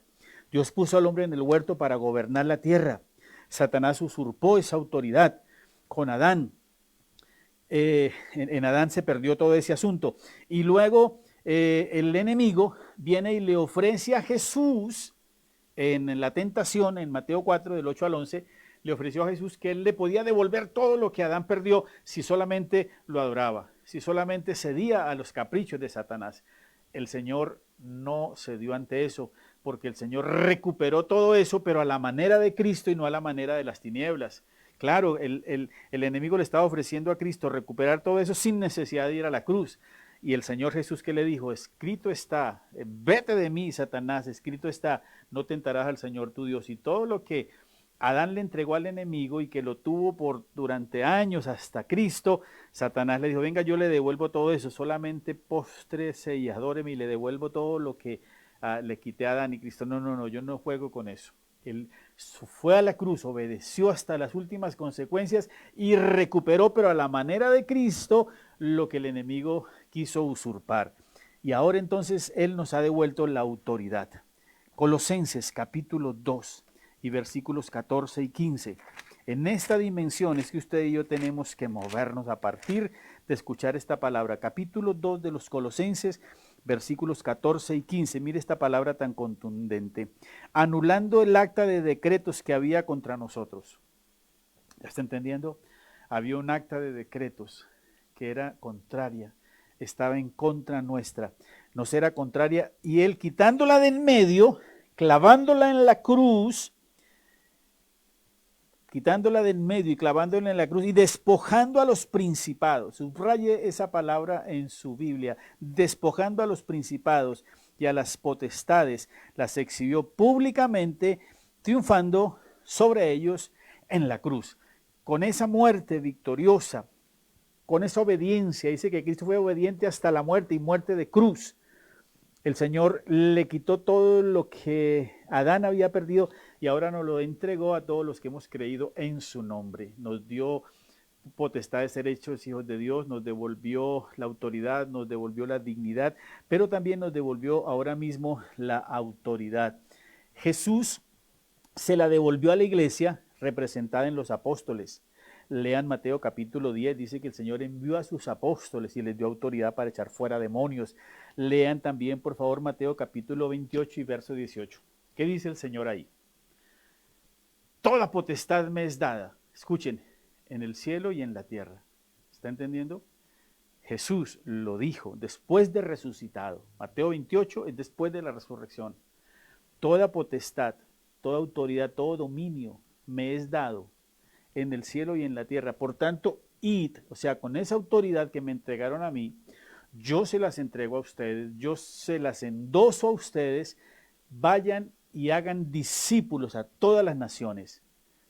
A: Dios puso al hombre en el huerto para gobernar la tierra. Satanás usurpó esa autoridad con Adán. En Adán se perdió todo ese asunto. Y luego el enemigo viene y le ofrece a Jesús en la tentación, en Mateo 4, del 8 al 11, le ofreció a Jesús que él le podía devolver todo lo que Adán perdió si solamente lo adoraba, si solamente cedía a los caprichos de Satanás. El Señor no cedió ante eso, porque el Señor recuperó todo eso, pero a la manera de Cristo y no a la manera de las tinieblas. Claro, el enemigo le estaba ofreciendo a Cristo recuperar todo eso sin necesidad de ir a la cruz. Y el Señor Jesús, ¿qué le dijo? Escrito está, vete de mí, Satanás, escrito está, no tentarás al Señor tu Dios. Y todo lo que Adán le entregó al enemigo y que lo tuvo durante años hasta Cristo, Satanás le dijo, venga, yo le devuelvo todo eso, solamente póstrese y adóreme y le devuelvo todo lo que le quité a Adán. Y Cristo, no, yo no juego con eso. Él fue a la cruz, obedeció hasta las últimas consecuencias y recuperó, pero a la manera de Cristo, lo que el enemigo quiso usurpar. Y ahora entonces Él nos ha devuelto la autoridad. Colosenses capítulo 2 y versículos 14 y 15. En esta dimensión es que usted y yo tenemos que movernos a partir de escuchar esta palabra. Capítulo 2 de los Colosenses, versículos 14 y 15. Mire esta palabra tan contundente. Anulando el acta de decretos que había contra nosotros. ¿Ya está entendiendo? Había un acta de decretos que era contraria, estaba en contra nuestra, nos era contraria, y Él quitándola de en medio, clavándola en la cruz, quitándola del medio y clavándola en la cruz y despojando a los principados. Subraye esa palabra en su Biblia, despojando a los principados y a las potestades, las exhibió públicamente, triunfando sobre ellos en la cruz. Con esa muerte victoriosa, con esa obediencia, dice que Cristo fue obediente hasta la muerte y muerte de cruz. El Señor le quitó todo lo que Adán había perdido y ahora nos lo entregó a todos los que hemos creído en su nombre. Nos dio potestad de ser hechos hijos de Dios, nos devolvió la autoridad, nos devolvió la dignidad, pero también nos devolvió ahora mismo la autoridad. Jesús se la devolvió a la iglesia representada en los apóstoles. Lean Mateo capítulo 10, dice que el Señor envió a sus apóstoles y les dio autoridad para echar fuera demonios. Lean también, por favor, Mateo capítulo 28 y verso 18. ¿Qué dice el Señor ahí? Toda potestad me es dada, escuchen, en el cielo y en la tierra. ¿Está entendiendo? Jesús lo dijo después de resucitado. Mateo 28 es después de la resurrección. Toda potestad, toda autoridad, todo dominio me es dado en el cielo y en la tierra. Por tanto, id, o sea, con esa autoridad que me entregaron a mí, yo se las entrego a ustedes, yo se las endoso a ustedes, vayan y hagan discípulos a todas las naciones.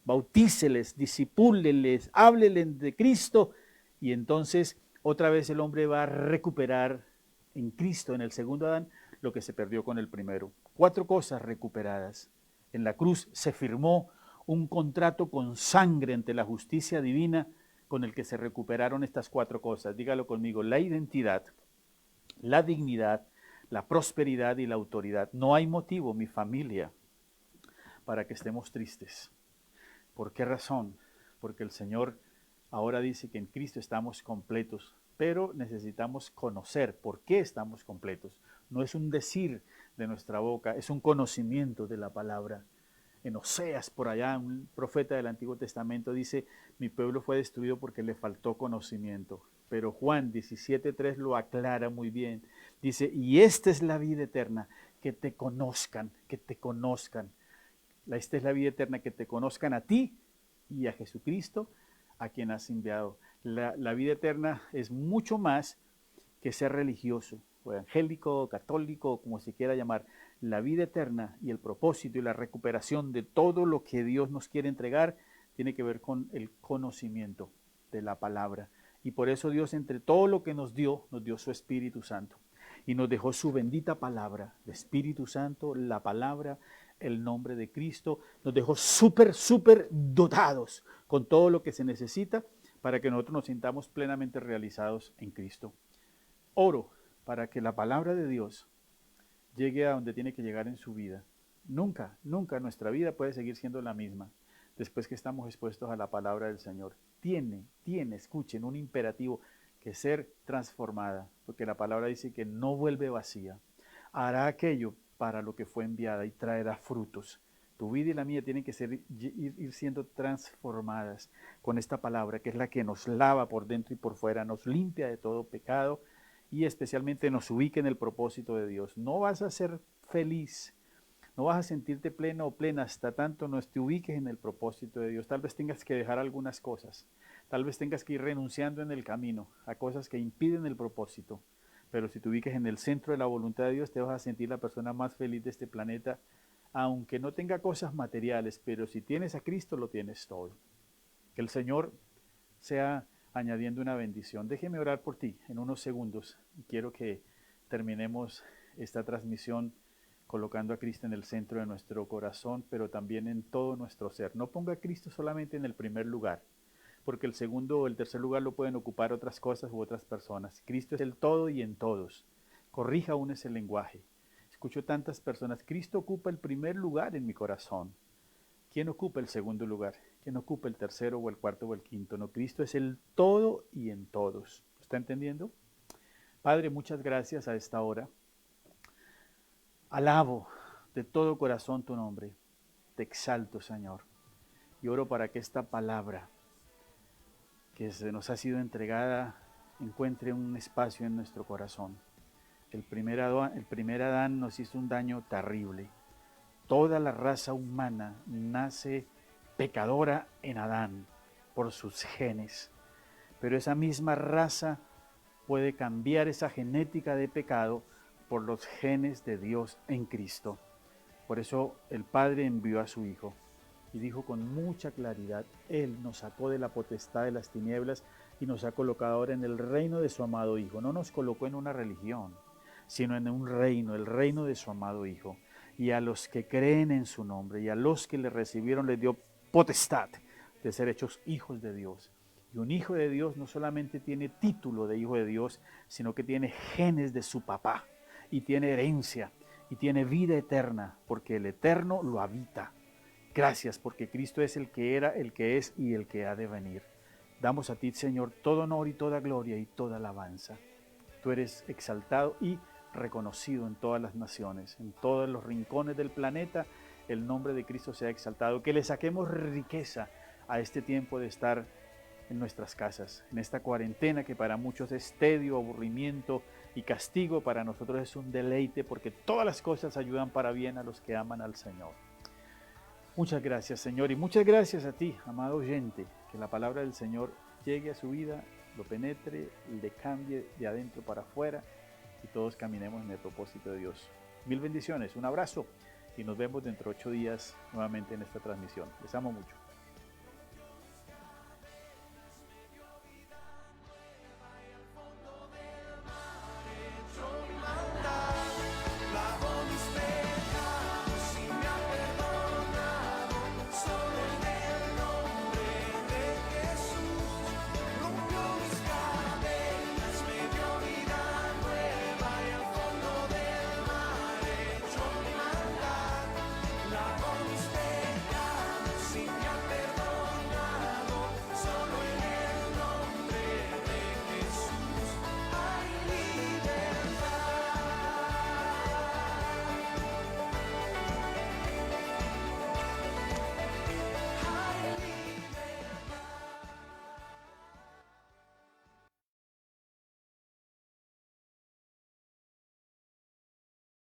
A: Bautíceles, disipúlenles, háblenles de Cristo y entonces otra vez el hombre va a recuperar en Cristo, en el segundo Adán, lo que se perdió con el primero. 4 cosas recuperadas. En la cruz se firmó un contrato con sangre ante la justicia divina con el que se recuperaron estas 4 cosas. Dígalo conmigo, la identidad, la dignidad, la prosperidad y la autoridad. No hay motivo, mi familia, para que estemos tristes. ¿Por qué razón? Porque el Señor ahora dice que en Cristo estamos completos, pero necesitamos conocer por qué estamos completos. No es un decir de nuestra boca, es un conocimiento de la palabra. En Oseas, por allá, un profeta del Antiguo Testamento dice, mi pueblo fue destruido porque le faltó conocimiento. Pero Juan 17:3 lo aclara muy bien. Dice, y esta es la vida eterna, que te conozcan, que te conozcan. Esta es la vida eterna, que te conozcan a ti y a Jesucristo, a quien has enviado. La vida eterna es mucho más que ser religioso, o evangélico, católico, como se quiera llamar. La vida eterna y el propósito y la recuperación de todo lo que Dios nos quiere entregar tiene que ver con el conocimiento de la palabra. Y por eso Dios, entre todo lo que nos dio su Espíritu Santo. Y nos dejó su bendita palabra, el Espíritu Santo, la palabra, el nombre de Cristo. Nos dejó súper dotados con todo lo que se necesita para que nosotros nos sintamos plenamente realizados en Cristo. Oro para que la palabra de Dios llegue a donde tiene que llegar en su vida. Nunca nuestra vida puede seguir siendo la misma después que estamos expuestos a la palabra del Señor. Tiene, escuchen, un imperativo, que ser transformada, porque la palabra dice que no vuelve vacía. Hará aquello para lo que fue enviada y traerá frutos. Tu vida y la mía tienen que ir siendo transformadas con esta palabra, que es la que nos lava por dentro y por fuera, nos limpia de todo pecado y especialmente nos ubica en el propósito de Dios. No vas a ser feliz, no vas a sentirte pleno o plena hasta tanto no te ubiques en el propósito de Dios. Tal vez tengas que dejar algunas cosas, tal vez tengas que ir renunciando en el camino a cosas que impiden el propósito, pero si te ubiques en el centro de la voluntad de Dios, te vas a sentir la persona más feliz de este planeta, aunque no tenga cosas materiales, pero si tienes a Cristo, lo tienes todo. Que el Señor sea añadiendo una bendición. Déjeme orar por ti en unos segundos. Quiero que terminemos esta transmisión colocando a Cristo en el centro de nuestro corazón, pero también en todo nuestro ser. No ponga a Cristo solamente en el primer lugar, porque el segundo o el tercer lugar lo pueden ocupar otras cosas u otras personas. Cristo es el todo y en todos. Corrija aún ese lenguaje. Escucho tantas personas, Cristo ocupa el primer lugar en mi corazón. ¿Quién ocupa el segundo lugar? ¿Quién ocupa el tercero o el cuarto o el quinto? No, Cristo es el todo y en todos. ¿Está entendiendo? Padre, muchas gracias a esta hora. Alabo de todo corazón tu nombre. Te exalto, Señor. Y oro para que esta palabra que se nos ha sido entregada encuentre un espacio en nuestro corazón. El primer Adán nos hizo un daño terrible. Toda la raza humana nace pecadora en Adán por sus genes. Pero esa misma raza puede cambiar esa genética de pecado por los genes de Dios en Cristo. Por eso el Padre envió a su Hijo y dijo con mucha claridad, Él nos sacó de la potestad de las tinieblas y nos ha colocado ahora en el reino de su amado Hijo. No nos colocó en una religión, sino en un reino, el reino de su amado Hijo. Y a los que creen en su nombre y a los que le recibieron les dio potestad de ser hechos hijos de Dios. Y un hijo de Dios no solamente tiene título de hijo de Dios, sino que tiene genes de su papá y tiene herencia y tiene vida eterna, porque el eterno lo habita. Gracias, porque Cristo es el que era, el que es y el que ha de venir. Damos a ti, Señor, todo honor y toda gloria y toda alabanza. Tú eres exaltado y reconocido en todas las naciones, en todos los rincones del planeta. El nombre de Cristo sea exaltado. Que le saquemos riqueza a este tiempo de estar en nuestras casas, en esta cuarentena que para muchos es tedio, aburrimiento y castigo, para nosotros es un deleite, porque todas las cosas ayudan para bien a los que aman al Señor. Muchas gracias, Señor, y muchas gracias a ti, amado oyente, que la palabra del Señor llegue a su vida, lo penetre, le cambie de adentro para afuera y todos caminemos en el propósito de Dios. Mil bendiciones, un abrazo y nos vemos dentro de 8 días nuevamente en esta transmisión. Les amo mucho.